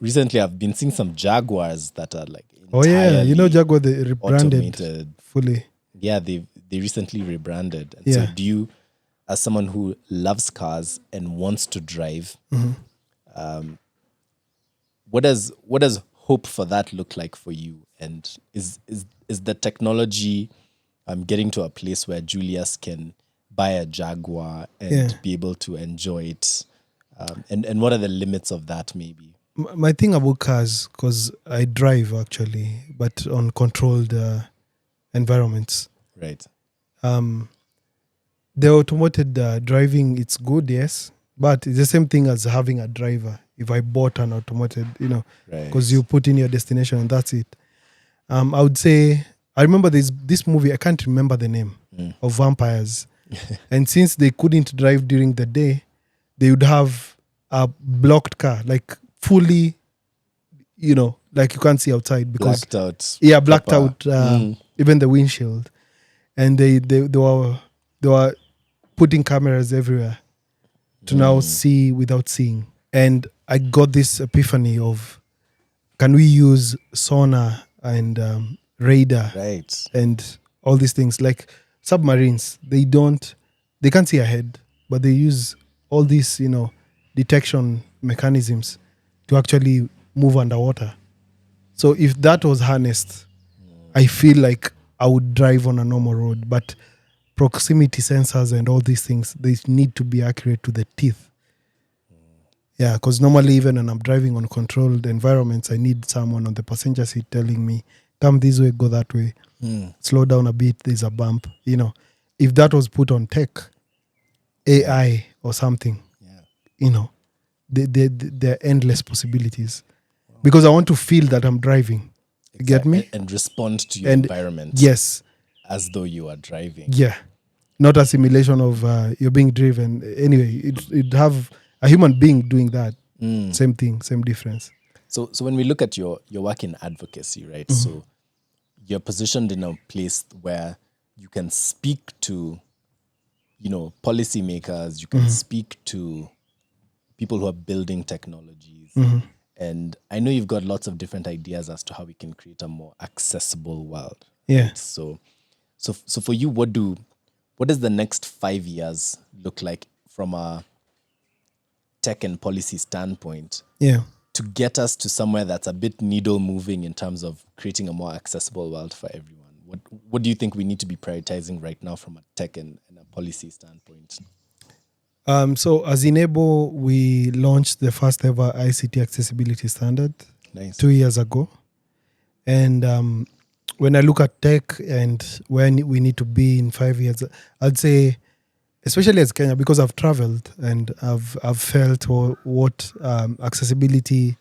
recently I've been seeing some Jaguars that are like Oh yeah, you know entirely Jaguar they rebranded automated. fully. Yeah, they recently rebranded. And so Yeah. do you, as someone who loves cars and wants to drive, what does hope for that look like for you? And is the technology getting to a place where Julius can buy a Jaguar and Yeah. be able to enjoy it? And what are the limits of that maybe? My thing about cars, because I drive actually, but on controlled environments. Right. The automated driving, it's good, yes, but it's the same thing as having a driver. If I bought an automated, Right. because you put in your destination and that's it. I would say I remember this movie. I can't remember the name of vampires, and since they couldn't drive during the day, they would have a blocked car, like fully, like you can't see outside because Blacked out. blacked proper. out even the windshield, and they were putting cameras everywhere to now see without seeing. And I got this epiphany of, can we use sonar and radar Right. and all these things, like submarines? They can't see ahead, but they use all these detection mechanisms to actually move underwater. So if that was harnessed, I feel like I would drive on a normal road. But proximity sensors and all these things, they need to be accurate to the teeth. Yeah, because normally even when I'm driving on controlled environments, I need someone on the passenger seat telling me, come this way, go that way. Slow down a bit, there's a bump. If that was put on tech, AI or something, there are endless possibilities. Because I want to feel that I'm driving. You get me? And respond to your And environment. yes. As though you are driving. Yeah. Not a simulation of you're being driven. Anyway, it'd have a human being doing that. Same thing, same difference. So when we look at your work in advocacy, right? So you're positioned in a place where you can speak to, policymakers, you can speak to people who are building technologies. And I know you've got lots of different ideas as to how we can create a more accessible world. Yeah. Right? So for you, what does the next 5 years look like from a tech and policy standpoint? Yeah. To get us to somewhere that's a bit needle moving in terms of creating a more accessible world for everyone? What do you think we need to be prioritizing right now from a tech and a policy standpoint? So as Enable, we launched the first ever ICT accessibility standard 2 years ago. And when I look at tech and when we need to be in 5 years, I'd say, especially as Kenya, because I've traveled and I've felt what accessibility,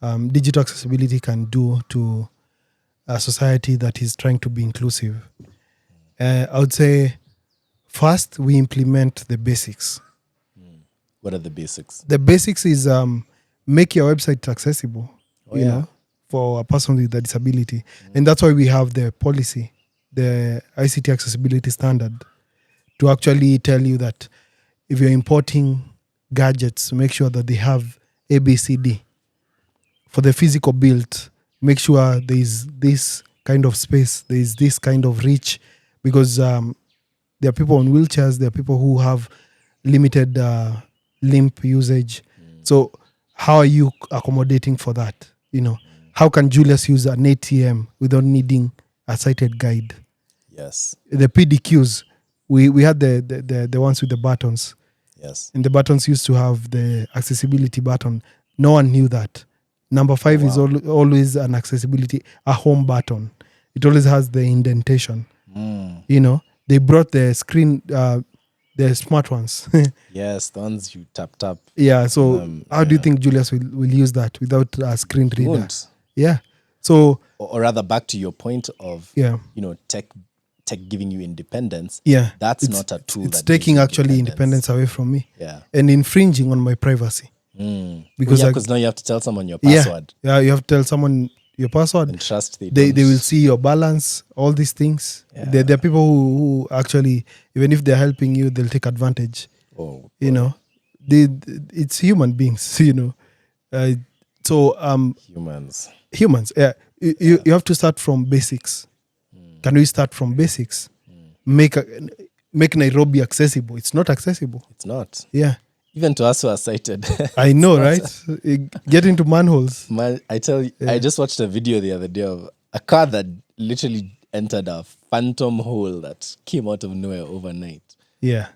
digital accessibility can do to a society that is trying to be inclusive. I would say, first, we implement the basics. What are the basics? The basics is make your website accessible, for a person with a disability. And that's why we have the policy, the ICT accessibility standard, to actually tell you that if you're importing gadgets, make sure that they have ABCD. For the physical build, make sure there is this kind of space, there is this kind of reach, because there are people on wheelchairs, there are people who have limited limb usage. So how are you accommodating for that? How can Julius use an ATM without needing a sighted guide? Yes. The PDQs, we had the ones with the buttons. Yes. And the buttons used to have the accessibility button. No one knew that. Number 5 is always an accessibility, a home button. It always has the indentation. They brought the screen, the smart ones. Yes, the ones you tap. Yeah, so how do you think Julius will use that without a screen reader? Won't. Yeah. So, or rather, back to your point of tech giving you independence. Yeah, that's not a tool. It's taking actually independence away from me. Yeah, and infringing on my privacy. Because now you have to tell someone your password. Yeah, you have to tell someone your password. And trust they will see your balance, all these things. Yeah. There are people who actually, even if they're helping you, they'll take advantage. It's human beings. So humans, yeah, you have to start from basics. Can we start from basics? Make Nairobi accessible. It's not accessible. It's not. Yeah, Even to us who are sighted. I know, right? Get into manholes. Man, I tell you, I just watched a video the other day of a car that literally entered a phantom hole that came out of nowhere overnight. Yeah,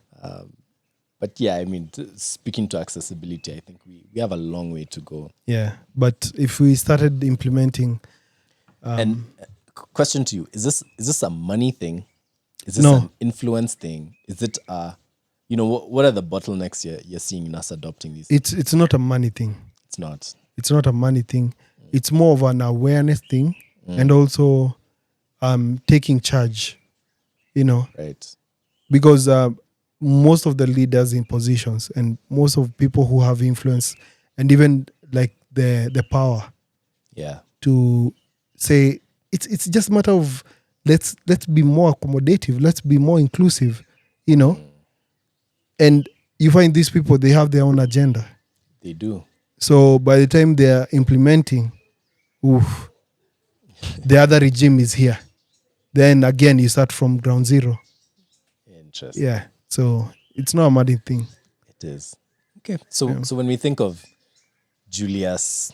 But yeah, I mean, speaking to accessibility, I think we have a long way to go. yeah. But if we started implementing, And question to you: Is this a money thing? Is this No. an influence thing? Is it what are the bottlenecks you're seeing in us adopting these? it's not a money thing. It's not. It's not a money thing. It's more of an awareness thing, and also taking charge. Right. Because most of the leaders in positions and most of people who have influence and even like the power Yeah. to say it's just a matter of let's be more accommodative, let's be more inclusive, and you find these people, they have their own agenda. They do. So by the time they are implementing, oof, the other regime is here. Then again you start from ground zero. Interesting. Yeah. So it's not a muddy thing. It is. Okay. So when we think of Julius,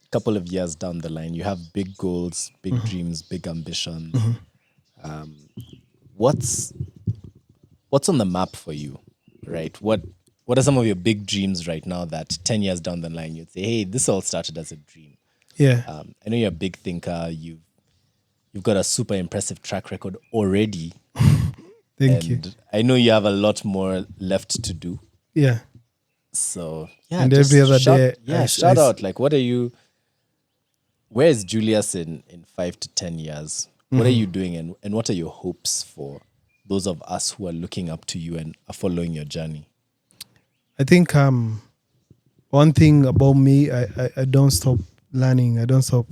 a couple of years down the line, you have big goals, big dreams, big ambitions. What's on the map for you, right? What are some of your big dreams right now that 10 years down the line you'd say, hey, this all started as a dream? Yeah. I know you're a big thinker. You've got a super impressive track record already. Thank you. I know you have a lot more left to do. Yeah. So yeah, And just every other day, shout out. Like, what are you? Where is Julius in 5 to 10 years? What are you doing, and what are your hopes for those of us who are looking up to you and are following your journey? I think one thing about me, I don't stop learning. I don't stop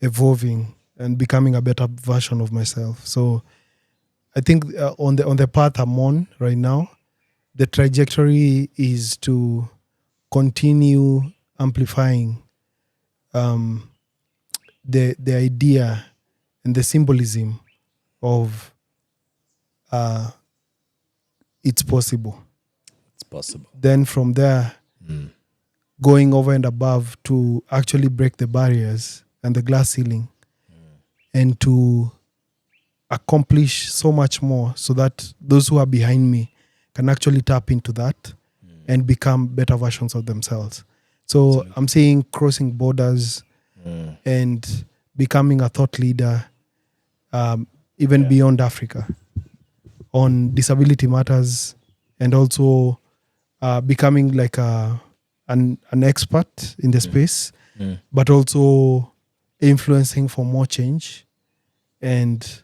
evolving and becoming a better version of myself. So I think on the path I'm on right now, the trajectory is to continue amplifying the idea and the symbolism of it's possible. It's possible. Then from there, going over and above to actually break the barriers and the glass ceiling and to accomplish so much more so that those who are behind me can actually tap into that and become better versions of themselves. So absolutely. I'm saying crossing borders and becoming a thought leader, even beyond Africa, on disability matters, and also becoming like an expert in the space, but also influencing for more change and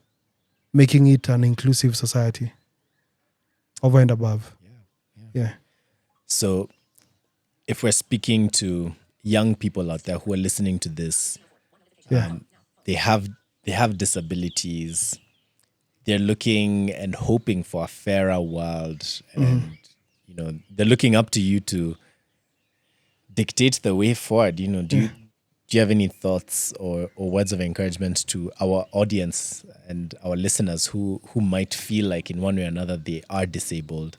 making it an inclusive society over and above. Yeah. So if we're speaking to young people out there who are listening to this, they have disabilities, they're looking and hoping for a fairer world, and they're looking up to you to dictate the way forward. Do you have any thoughts or words of encouragement to our audience and our listeners who might feel like in one way or another they are disabled,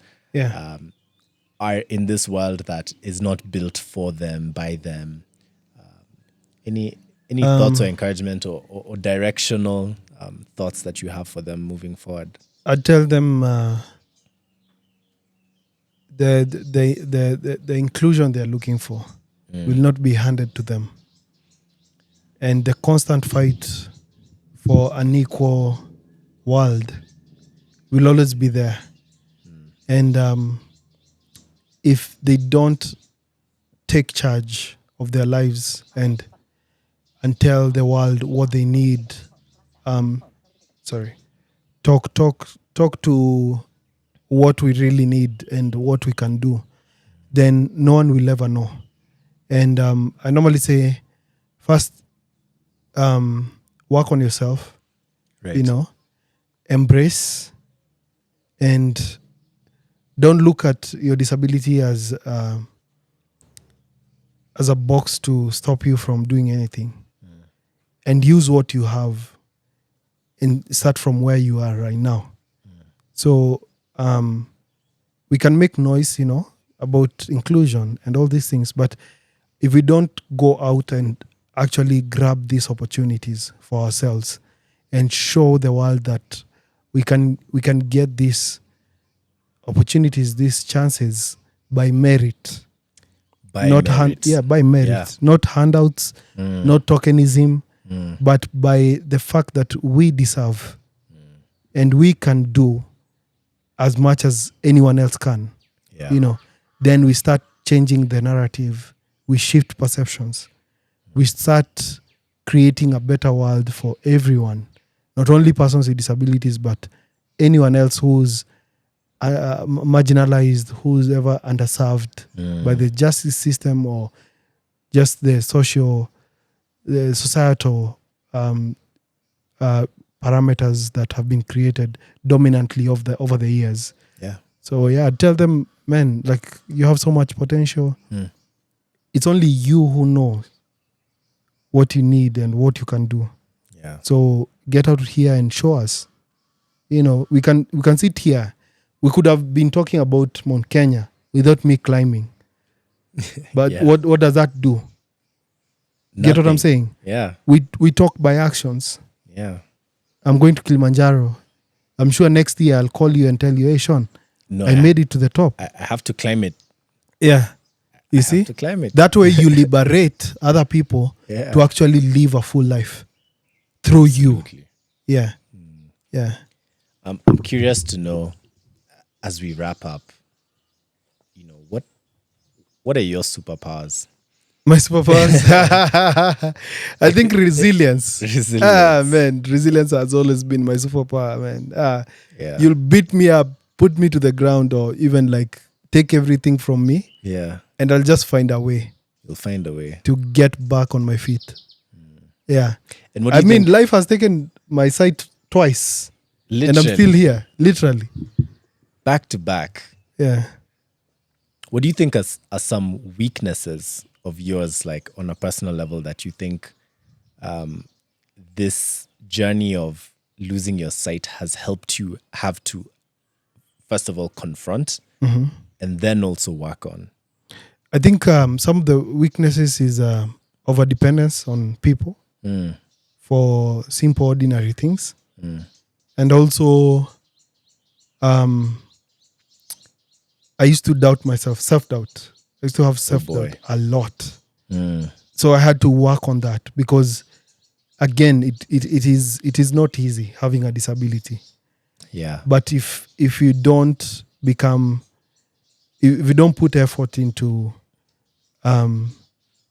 are in this world that is not built for them, by them? Any thoughts or encouragement or directional thoughts that you have for them moving forward? I tell them the inclusion they're looking for will not be handed to them. And the constant fight for an equal world will always be there. And if they don't take charge of their lives and tell the world what they need, talk to what we really need and what we can do, then no one will ever know. And I normally say, first, work on yourself, Right. Embrace, and don't look at your disability as as a box to stop you from doing anything. And use what you have and start from where you are right now. So we can make noise, about inclusion and all these things, but if we don't go out and actually grab these opportunities for ourselves and show the world that we can get these opportunities, these chances by merit. By merit. Yeah. Not handouts, not tokenism, but by the fact that we deserve and we can do as much as anyone else can. Yeah. Then we start changing the narrative. We shift perceptions. We start creating a better world for everyone, not only persons with disabilities, but anyone else who's marginalized, who's ever underserved by the justice system or just the societal parameters that have been created dominantly over the years. Yeah. So tell them, man, like you have so much potential. It's only you who knows what you need and what you can do. Yeah. So get out here and show us. We can sit here. We could have been talking about Mount Kenya without me climbing. But what does that do? Get what I'm saying? Yeah. We talk by actions. Yeah. I'm going to Kilimanjaro. I'm sure next year I'll call you and tell you, hey, Sean, I made it to the top. I have to climb it. Yeah. You I see? have to climb it. That way you liberate other people to actually live a full life through Absolutely. you. Yeah. Yeah. I'm curious to know, as we wrap up, what are your superpowers? My superpowers? I think resilience. Resilience has always been my superpower, man. You'll beat me up, put me to the ground, or even like take everything from me. Yeah. And I'll just find a way. You'll find a way to get back on my feet. Yeah. And what do you think? Life has taken my sight twice. Literally. And I'm still here. Literally. Back to back. Yeah. What do you think are some weaknesses of yours, like on a personal level, that you think this journey of losing your sight has helped you have to, first of all, confront and then also work on? I think some of the weaknesses is over dependence on people for simple, ordinary things. And also, I used to doubt myself, self-doubt. I used to have self-doubt a lot. So I had to work on that because, again, it is not easy having a disability. Yeah. But if you don't become, if you don't put effort into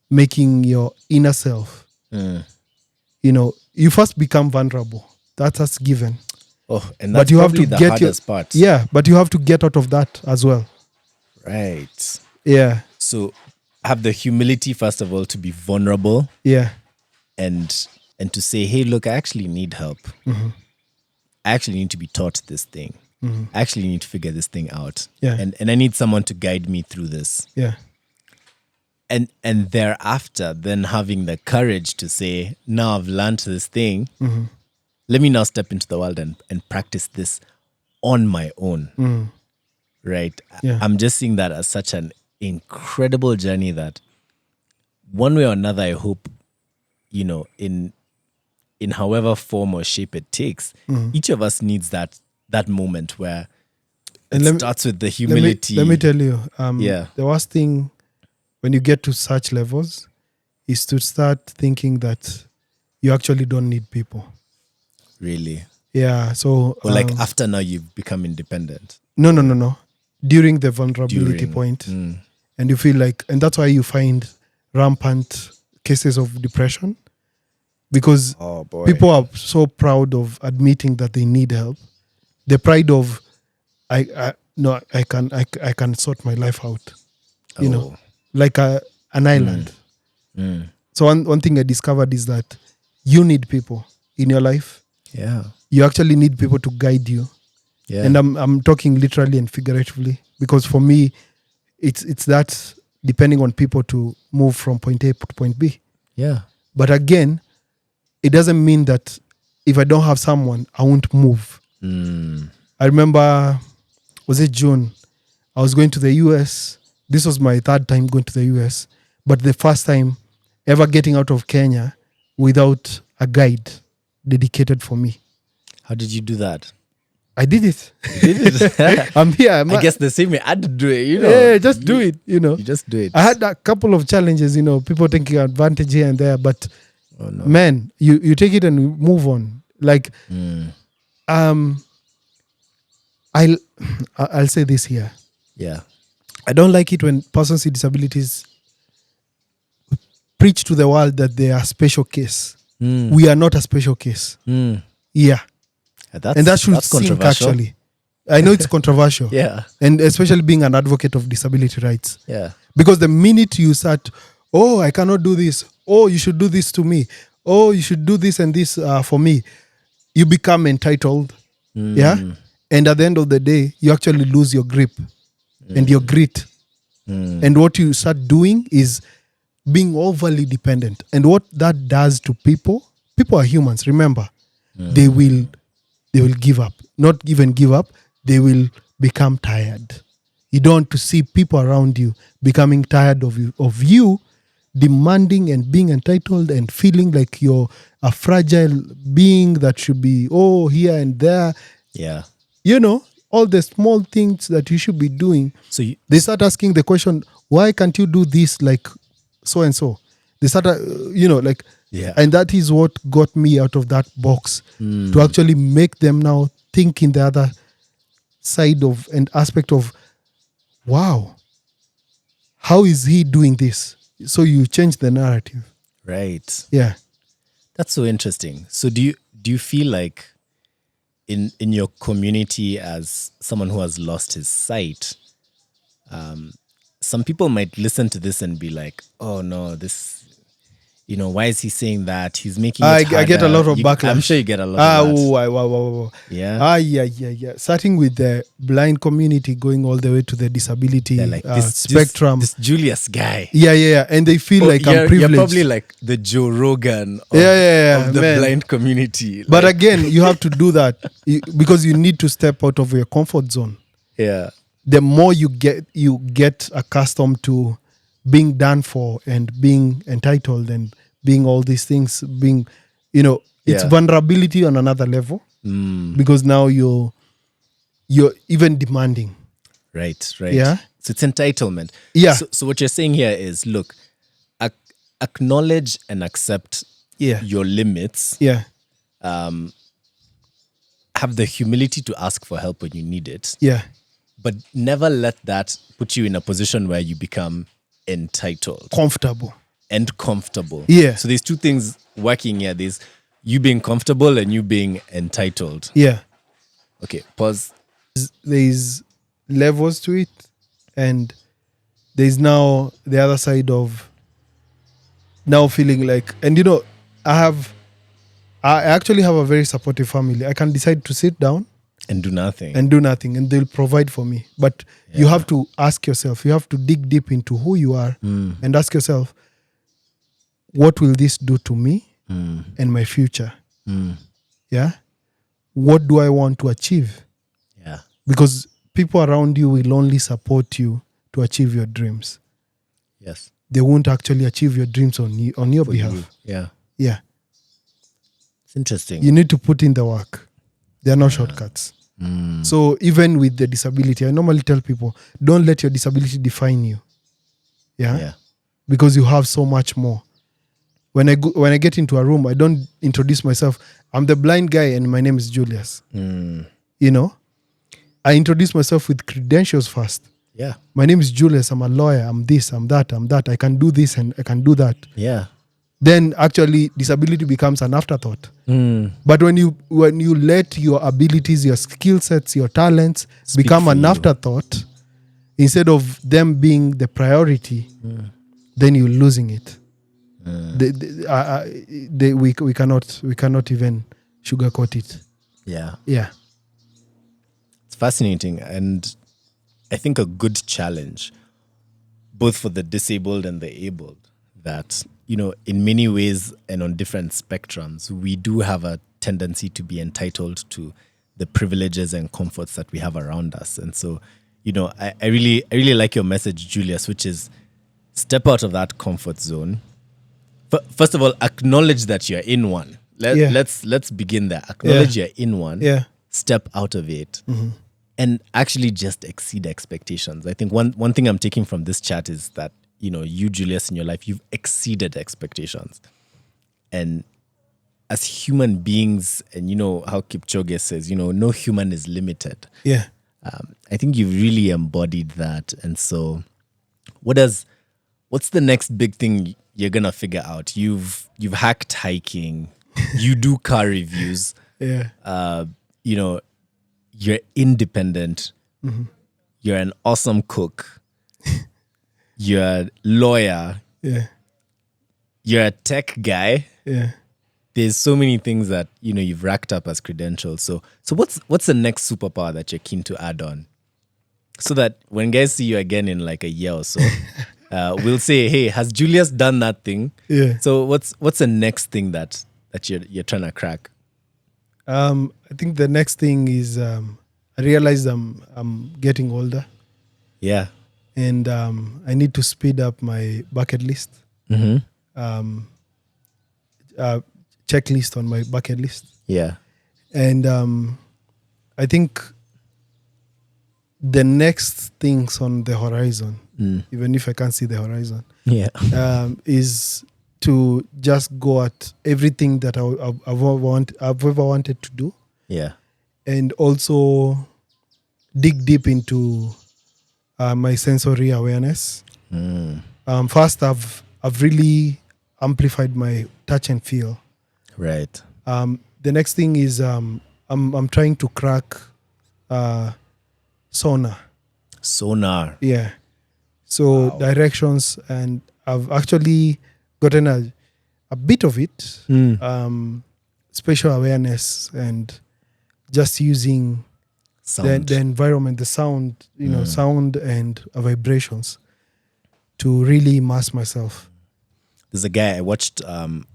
making your inner self, you first become vulnerable. That's given. Oh, and that's probably the hardest part. Yeah, but you have to get out of that as well. Right. Yeah. So have the humility, first of all, to be vulnerable. Yeah. And to say, hey, look, I actually need help. I actually need to be taught this thing. I actually need to figure this thing out. Yeah. And I need someone to guide me through this. Yeah. And thereafter, then having the courage to say, now I've learned this thing. Let me now step into the world and practice this on my own. Right? Yeah. I'm just seeing that as such an incredible journey that one way or another, I hope, in however form or shape it takes, each of us needs that moment where it starts with the humility. Let me tell you, the worst thing when you get to such levels is to start thinking that you actually don't need people. Really? Yeah. So, or like after now you've become independent. No. During the vulnerability point. And you feel like, and that's why you find rampant cases of depression because people are so proud of admitting that they need help. The pride of, I can sort my life out, like an island. So one thing I discovered is that you need people in your life. Yeah. You actually need people to guide you. Yeah. And I'm talking literally and figuratively because for me, it's that depending on people to move from point A to point B. Yeah. But again, it doesn't mean that if I don't have someone, I won't move. I remember, was it June? I was going to the US. This was my third time going to the US, but the first time ever getting out of Kenya without a guide dedicated for me. How did you do that? I did it. You did it? I'm here. I guess the same way I had to do it, Yeah, just do it, You just do it. I had a couple of challenges, people taking advantage here and there, but Oh, no. man, you take it and move on. Like, I'll say this here. Yeah. I don't like it when persons with disabilities preach to the world that they are a special case. We are not a special case. Yeah. And that should sink, actually. I know it's controversial. Yeah. And especially being an advocate of disability rights. Yeah. Because the minute you start, oh, I cannot do this. Oh, you should do this to me. Oh, you should do this and this for me. You become entitled. Yeah. And at the end of the day, you actually lose your grip and your grit. And what you start doing is being overly dependent. And what that does to people are humans, remember. They will give up. Not even give up, they will become tired. You don't want to see people around you becoming tired of you demanding and being entitled and feeling like you're a fragile being that should be, here and there. Yeah. All the small things that you should be doing. So they start asking the question, why can't you do this like so and so? They start, yeah. And that is what got me out of that box to actually make them now think in the other side of and aspect of, wow, how is he doing this? So you change the narrative. Right. Yeah. That's so interesting. So do you feel like in your community, as someone who has lost his sight, some people might listen to this and be like, oh no, this, why is he saying that? He's making it harder. I get a lot of backlash. I'm sure you get a lot of that. Wow. Yeah. Yeah. Starting with the blind community, going all the way to the disability They're like, this spectrum. This Julius guy. Yeah. And they feel like I'm privileged. You're probably like the Joe Rogan of the blind community. But again, you have to do that because you need to step out of your comfort zone. Yeah. The more you get accustomed to being done for and being entitled and being all these things, being, it's vulnerability on another level because now you're even demanding. Right. Yeah. So it's entitlement. Yeah. So what you're saying here is, look, acknowledge and accept your limits. Yeah. Have the humility to ask for help when you need it. Yeah. But never let that put you in a position where you become entitled. Comfortable. Yeah. So there's two things working here. There's you being comfortable and you being entitled. Yeah. Okay, pause. There's levels to it. And there's now the other side of now feeling like, and I actually have a very supportive family. I can decide to sit down and do nothing. And they'll provide for me. But you have to ask yourself, you have to dig deep into who you are and ask yourself, what will this do to me and my future? Yeah. What do I want to achieve? Yeah. Because people around you will only support you to achieve your dreams. Yes. They won't actually achieve your dreams on your behalf. You. Yeah. Yeah. It's interesting. You need to put in the work. There are no shortcuts. So even with the disability, I normally tell people, don't let your disability define you. Yeah. Because you have so much more. When I get into a room, I don't introduce myself. I'm the blind guy and my name is Julius. I introduce myself with credentials first. Yeah. My name is Julius. I'm a lawyer. I'm this, I'm that, I'm that. I can do this and I can do that. Yeah. Then actually disability becomes an afterthought. But when you let your abilities, your skill sets, your talents become an afterthought, instead of them being the priority, then you're losing it. We cannot even sugarcoat it. Yeah. Yeah. It's fascinating, and I think a good challenge. both for the disabled and the abled, that, in many ways and on different spectrums, we do have a tendency to be entitled to the privileges and comforts that we have around us. And so, I really like your message, Julius, which is step out of that comfort zone. First of all, acknowledge that you're in one. Let's begin there. Acknowledge you're in one. Yeah. Step out of it. And actually just exceed expectations. I think one thing I'm taking from this chat is that, you, Julius, in your life, you've exceeded expectations. And as human beings, and how Kipchoge says, no human is limited. Yeah. I think you've really embodied that. And so what's the next big thing you're gonna figure out? You've hacked hiking, you do car reviews, Yeah. You're independent, you're an awesome cook, you're a lawyer, Yeah. you're a tech guy. Yeah. There's so many things that you've racked up as credentials. So what's the next superpower that you're keen to add on, so that when guys see you again in like a year or so, we'll say, hey, has Julius done that thing? Yeah. So what's the next thing that you're trying to crack? I think the next thing is I realized I'm getting older, Yeah. and I need to speed up my bucket list. Checklist on my bucket list. Yeah. And I think the next things on the horizon, even if I can't see the horizon, Yeah. is to just go at everything that I've ever wanted to do, Yeah. and also dig deep into my sensory awareness. First, I've really amplified my touch and feel. Right. The next thing is I'm trying to crack sonar. Sonar. Yeah. So Wow. directions, and I've actually gotten a bit of it. Spatial awareness, and just using Sound. the environment, the sound, sound and vibrations to really immerse myself. There's a guy I watched,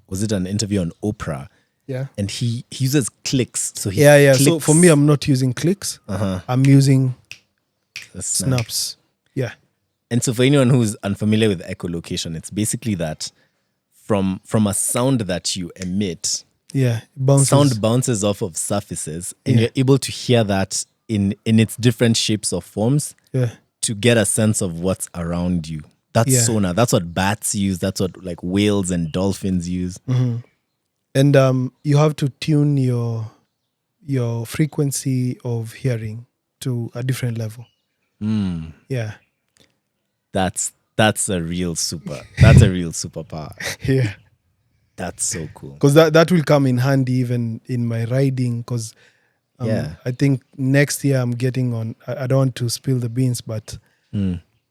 was it an interview on Oprah? Yeah. And he uses clicks. So he Yeah. So clicks for me, I'm not using clicks. I'm using the snap. snaps. Yeah. And so for anyone who's unfamiliar with echolocation, it's basically that from a sound that you emit, Yeah. It bounces. sound bounces off of surfaces, and Yeah. you're able to hear that in its different shapes or forms Yeah. to get a sense of what's around you. That's Yeah. sonar. That's what bats use. That's what like whales and dolphins use. And you have to tune your frequency of hearing to a different level. Yeah. That's a real superpower. Yeah. That's so cool. Because that will come in handy even in my riding. Because Yeah. I think next year I'm getting on. I don't want to spill the beans, but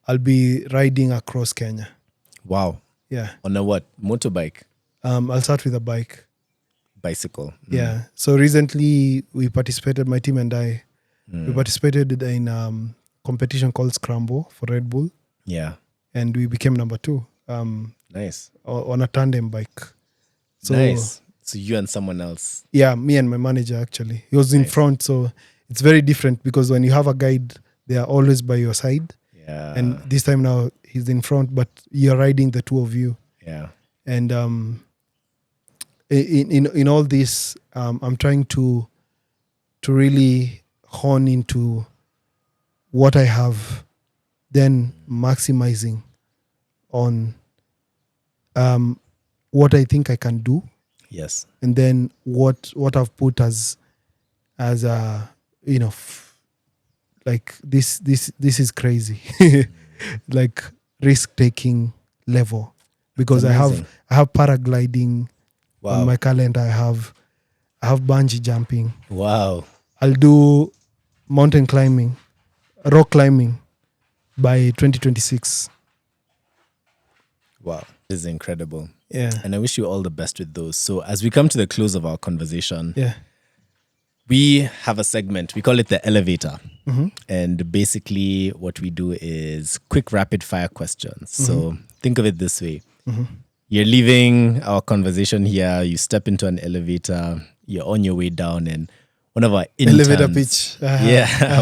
I'll be riding across Kenya. Wow. Yeah. On a what? Motorbike? I'll start with a bike. Bicycle? Yeah. So recently we participated, my team and I, we participated in competition called Scramble for Red Bull, Yeah. and we became number 2 Nice. on a tandem bike. So Nice. So you and someone else. yeah, me and my manager actually. He was in front, so it's very different because when you have a guide, they are always by your side. Yeah. And this time now he's in front, but you're riding the two of you. Yeah. And in all this, I'm trying to really hone into what I have, then maximizing on what I think I can do, Yes. and then what I've put as a like this is crazy, like risk taking level, because I amazing. have paragliding Wow. on my calendar. I have bungee jumping. Wow. I'll do mountain climbing, rock climbing by 2026. Wow. This is incredible. Yeah. And I wish you all the best with those. So as we come to the close of our conversation, Yeah. We have a segment. We call it the elevator. And basically, what we do is quick rapid fire questions. So think of it this way. You're leaving our conversation here. You step into an elevator. You're on your way down, and one of our interns, Elevator pitch.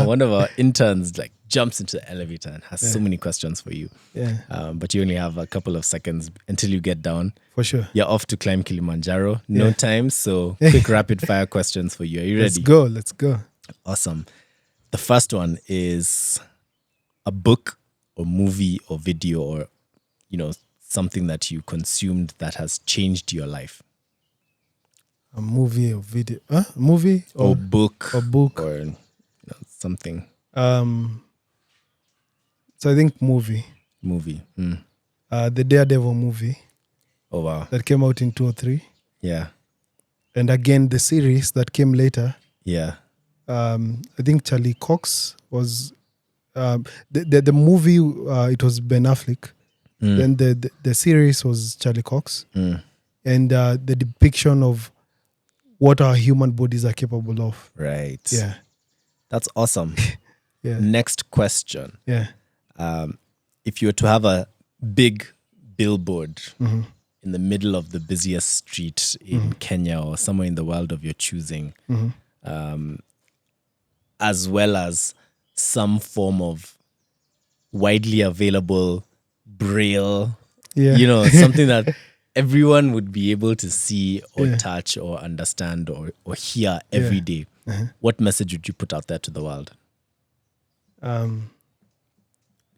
one of our interns like jumps into the elevator and has so many questions for you. Yeah, But you only have a couple of seconds until you get down. for sure. You're off to climb Kilimanjaro. No time. So quick rapid fire questions for you. Are you ready? Let's go. Awesome. The first one is a book or movie or video or, something that you consumed that has changed your life. A movie or video. Movie Or book. or book. Or something. So I think movie. Movie. The Daredevil movie Oh, wow. that came out in 2003. Yeah. And again, the series that came later. Yeah. I think Charlie Cox was the movie. It was Ben Affleck. Then the series was Charlie Cox, and the depiction of what our human bodies are capable of. Right. Yeah, That's awesome. yeah, Next question. yeah. If you were to have a big billboard in the middle of the busiest street in Kenya or somewhere in the world of your choosing, as well as some form of widely available braille, Yeah. something that everyone would be able to see or Yeah. touch or understand or hear every day. What message would you put out there to the world?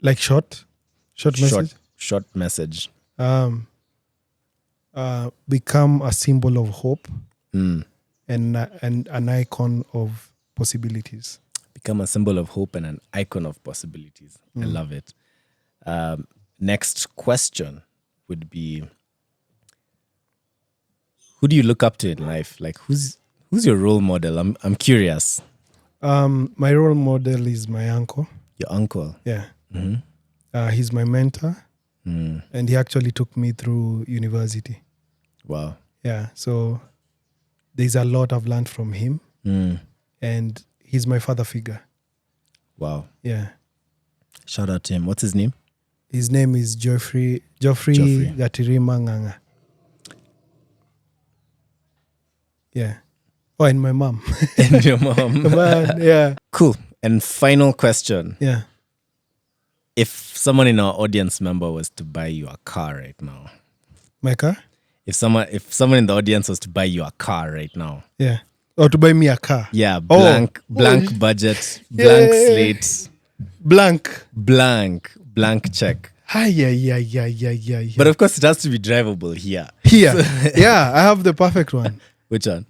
Like short message. Short message. Become a symbol of hope Mm. and an icon of possibilities. Become a symbol of hope and an icon of possibilities. I love it. Next question would be, who do you look up to in life? Like, who's your role model? I'm curious. My role model is my uncle. Your uncle. Yeah. He's my mentor, and he actually took me through university. Wow. Yeah, so there's a lot I've learned from him, and he's my father figure. Wow. Yeah, Shout out to him. What's his name? his name is Geoffrey Gatirima Nganga. Yeah. Oh, and my mom. And your mom. But, yeah, Cool. And final question. yeah. If someone in our audience member was to buy you a car right now, My car? if someone in the audience was to buy you a car right now, Yeah. Or to buy me a car. yeah, blank budget, blank slate, blank check. Yeah. But of course, it has to be drivable here. Here. Yeah, I have the perfect one. Which one?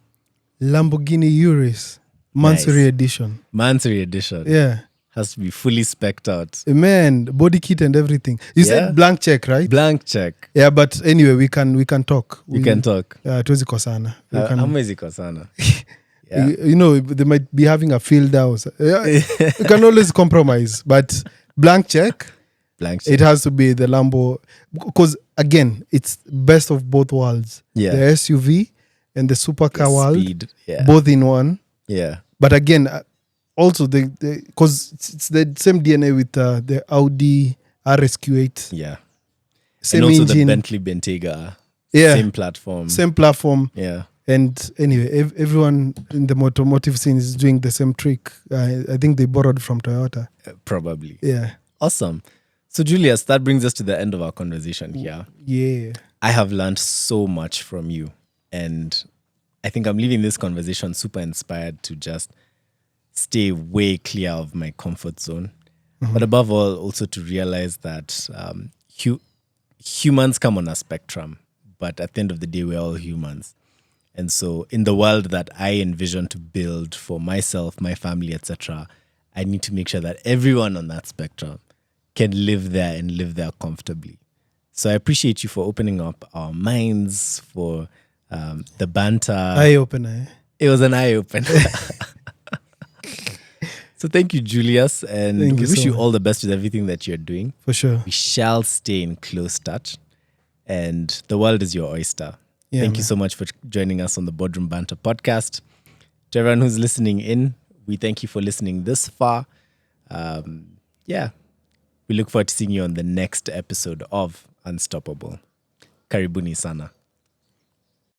Lamborghini Urus. Mansory edition. Mansory edition. Yeah. Has to be fully specced out. Man, body kit and everything. You Yeah. said blank check, right? Blank check. Yeah, but anyway, we can talk. We can talk. Tuwezi kosana. We can- How much iko sana? Yeah. They might be having a field house. Yeah, you can always compromise, but blank check, Blank check. it has to be the Lambo, because again, it's best of both worlds. Yeah. The SUV and the supercar world, Speed. Yeah. both in one. Yeah. But again, also because it's the same DNA with the Audi RSQ8, Yeah. same and also the engine, Bentley Bentayga. Yeah. Same platform. same platform. Yeah. And anyway, everyone in the automotive scene is doing the same trick. I think they borrowed from Toyota. Probably. Yeah. Awesome. So, Julius, that brings us to the end of our conversation here. Yeah. I have learned so much from you. And I think I'm leaving this conversation super inspired to just stay way clear of my comfort zone. But above all, also to realize that humans come on a spectrum. But at the end of the day, we're all humans. And so in the world that I envision to build for myself, my family, etc., I need to make sure that everyone on that spectrum can live there and live there comfortably. So I appreciate you for opening up our minds, for the banter. Eye opener. It was an eye-opener. So thank you, Julius. And Thank we you wish so you much. all the best with everything that you're doing. For sure. We shall stay in close touch. And the world is your oyster. Yeah, Thank you man. so much for joining us on the Boardroom Banter podcast. To everyone who's listening in, we thank you for listening this far. Yeah, we look forward to seeing you on the next episode of Unstoppable. Karibuni sana.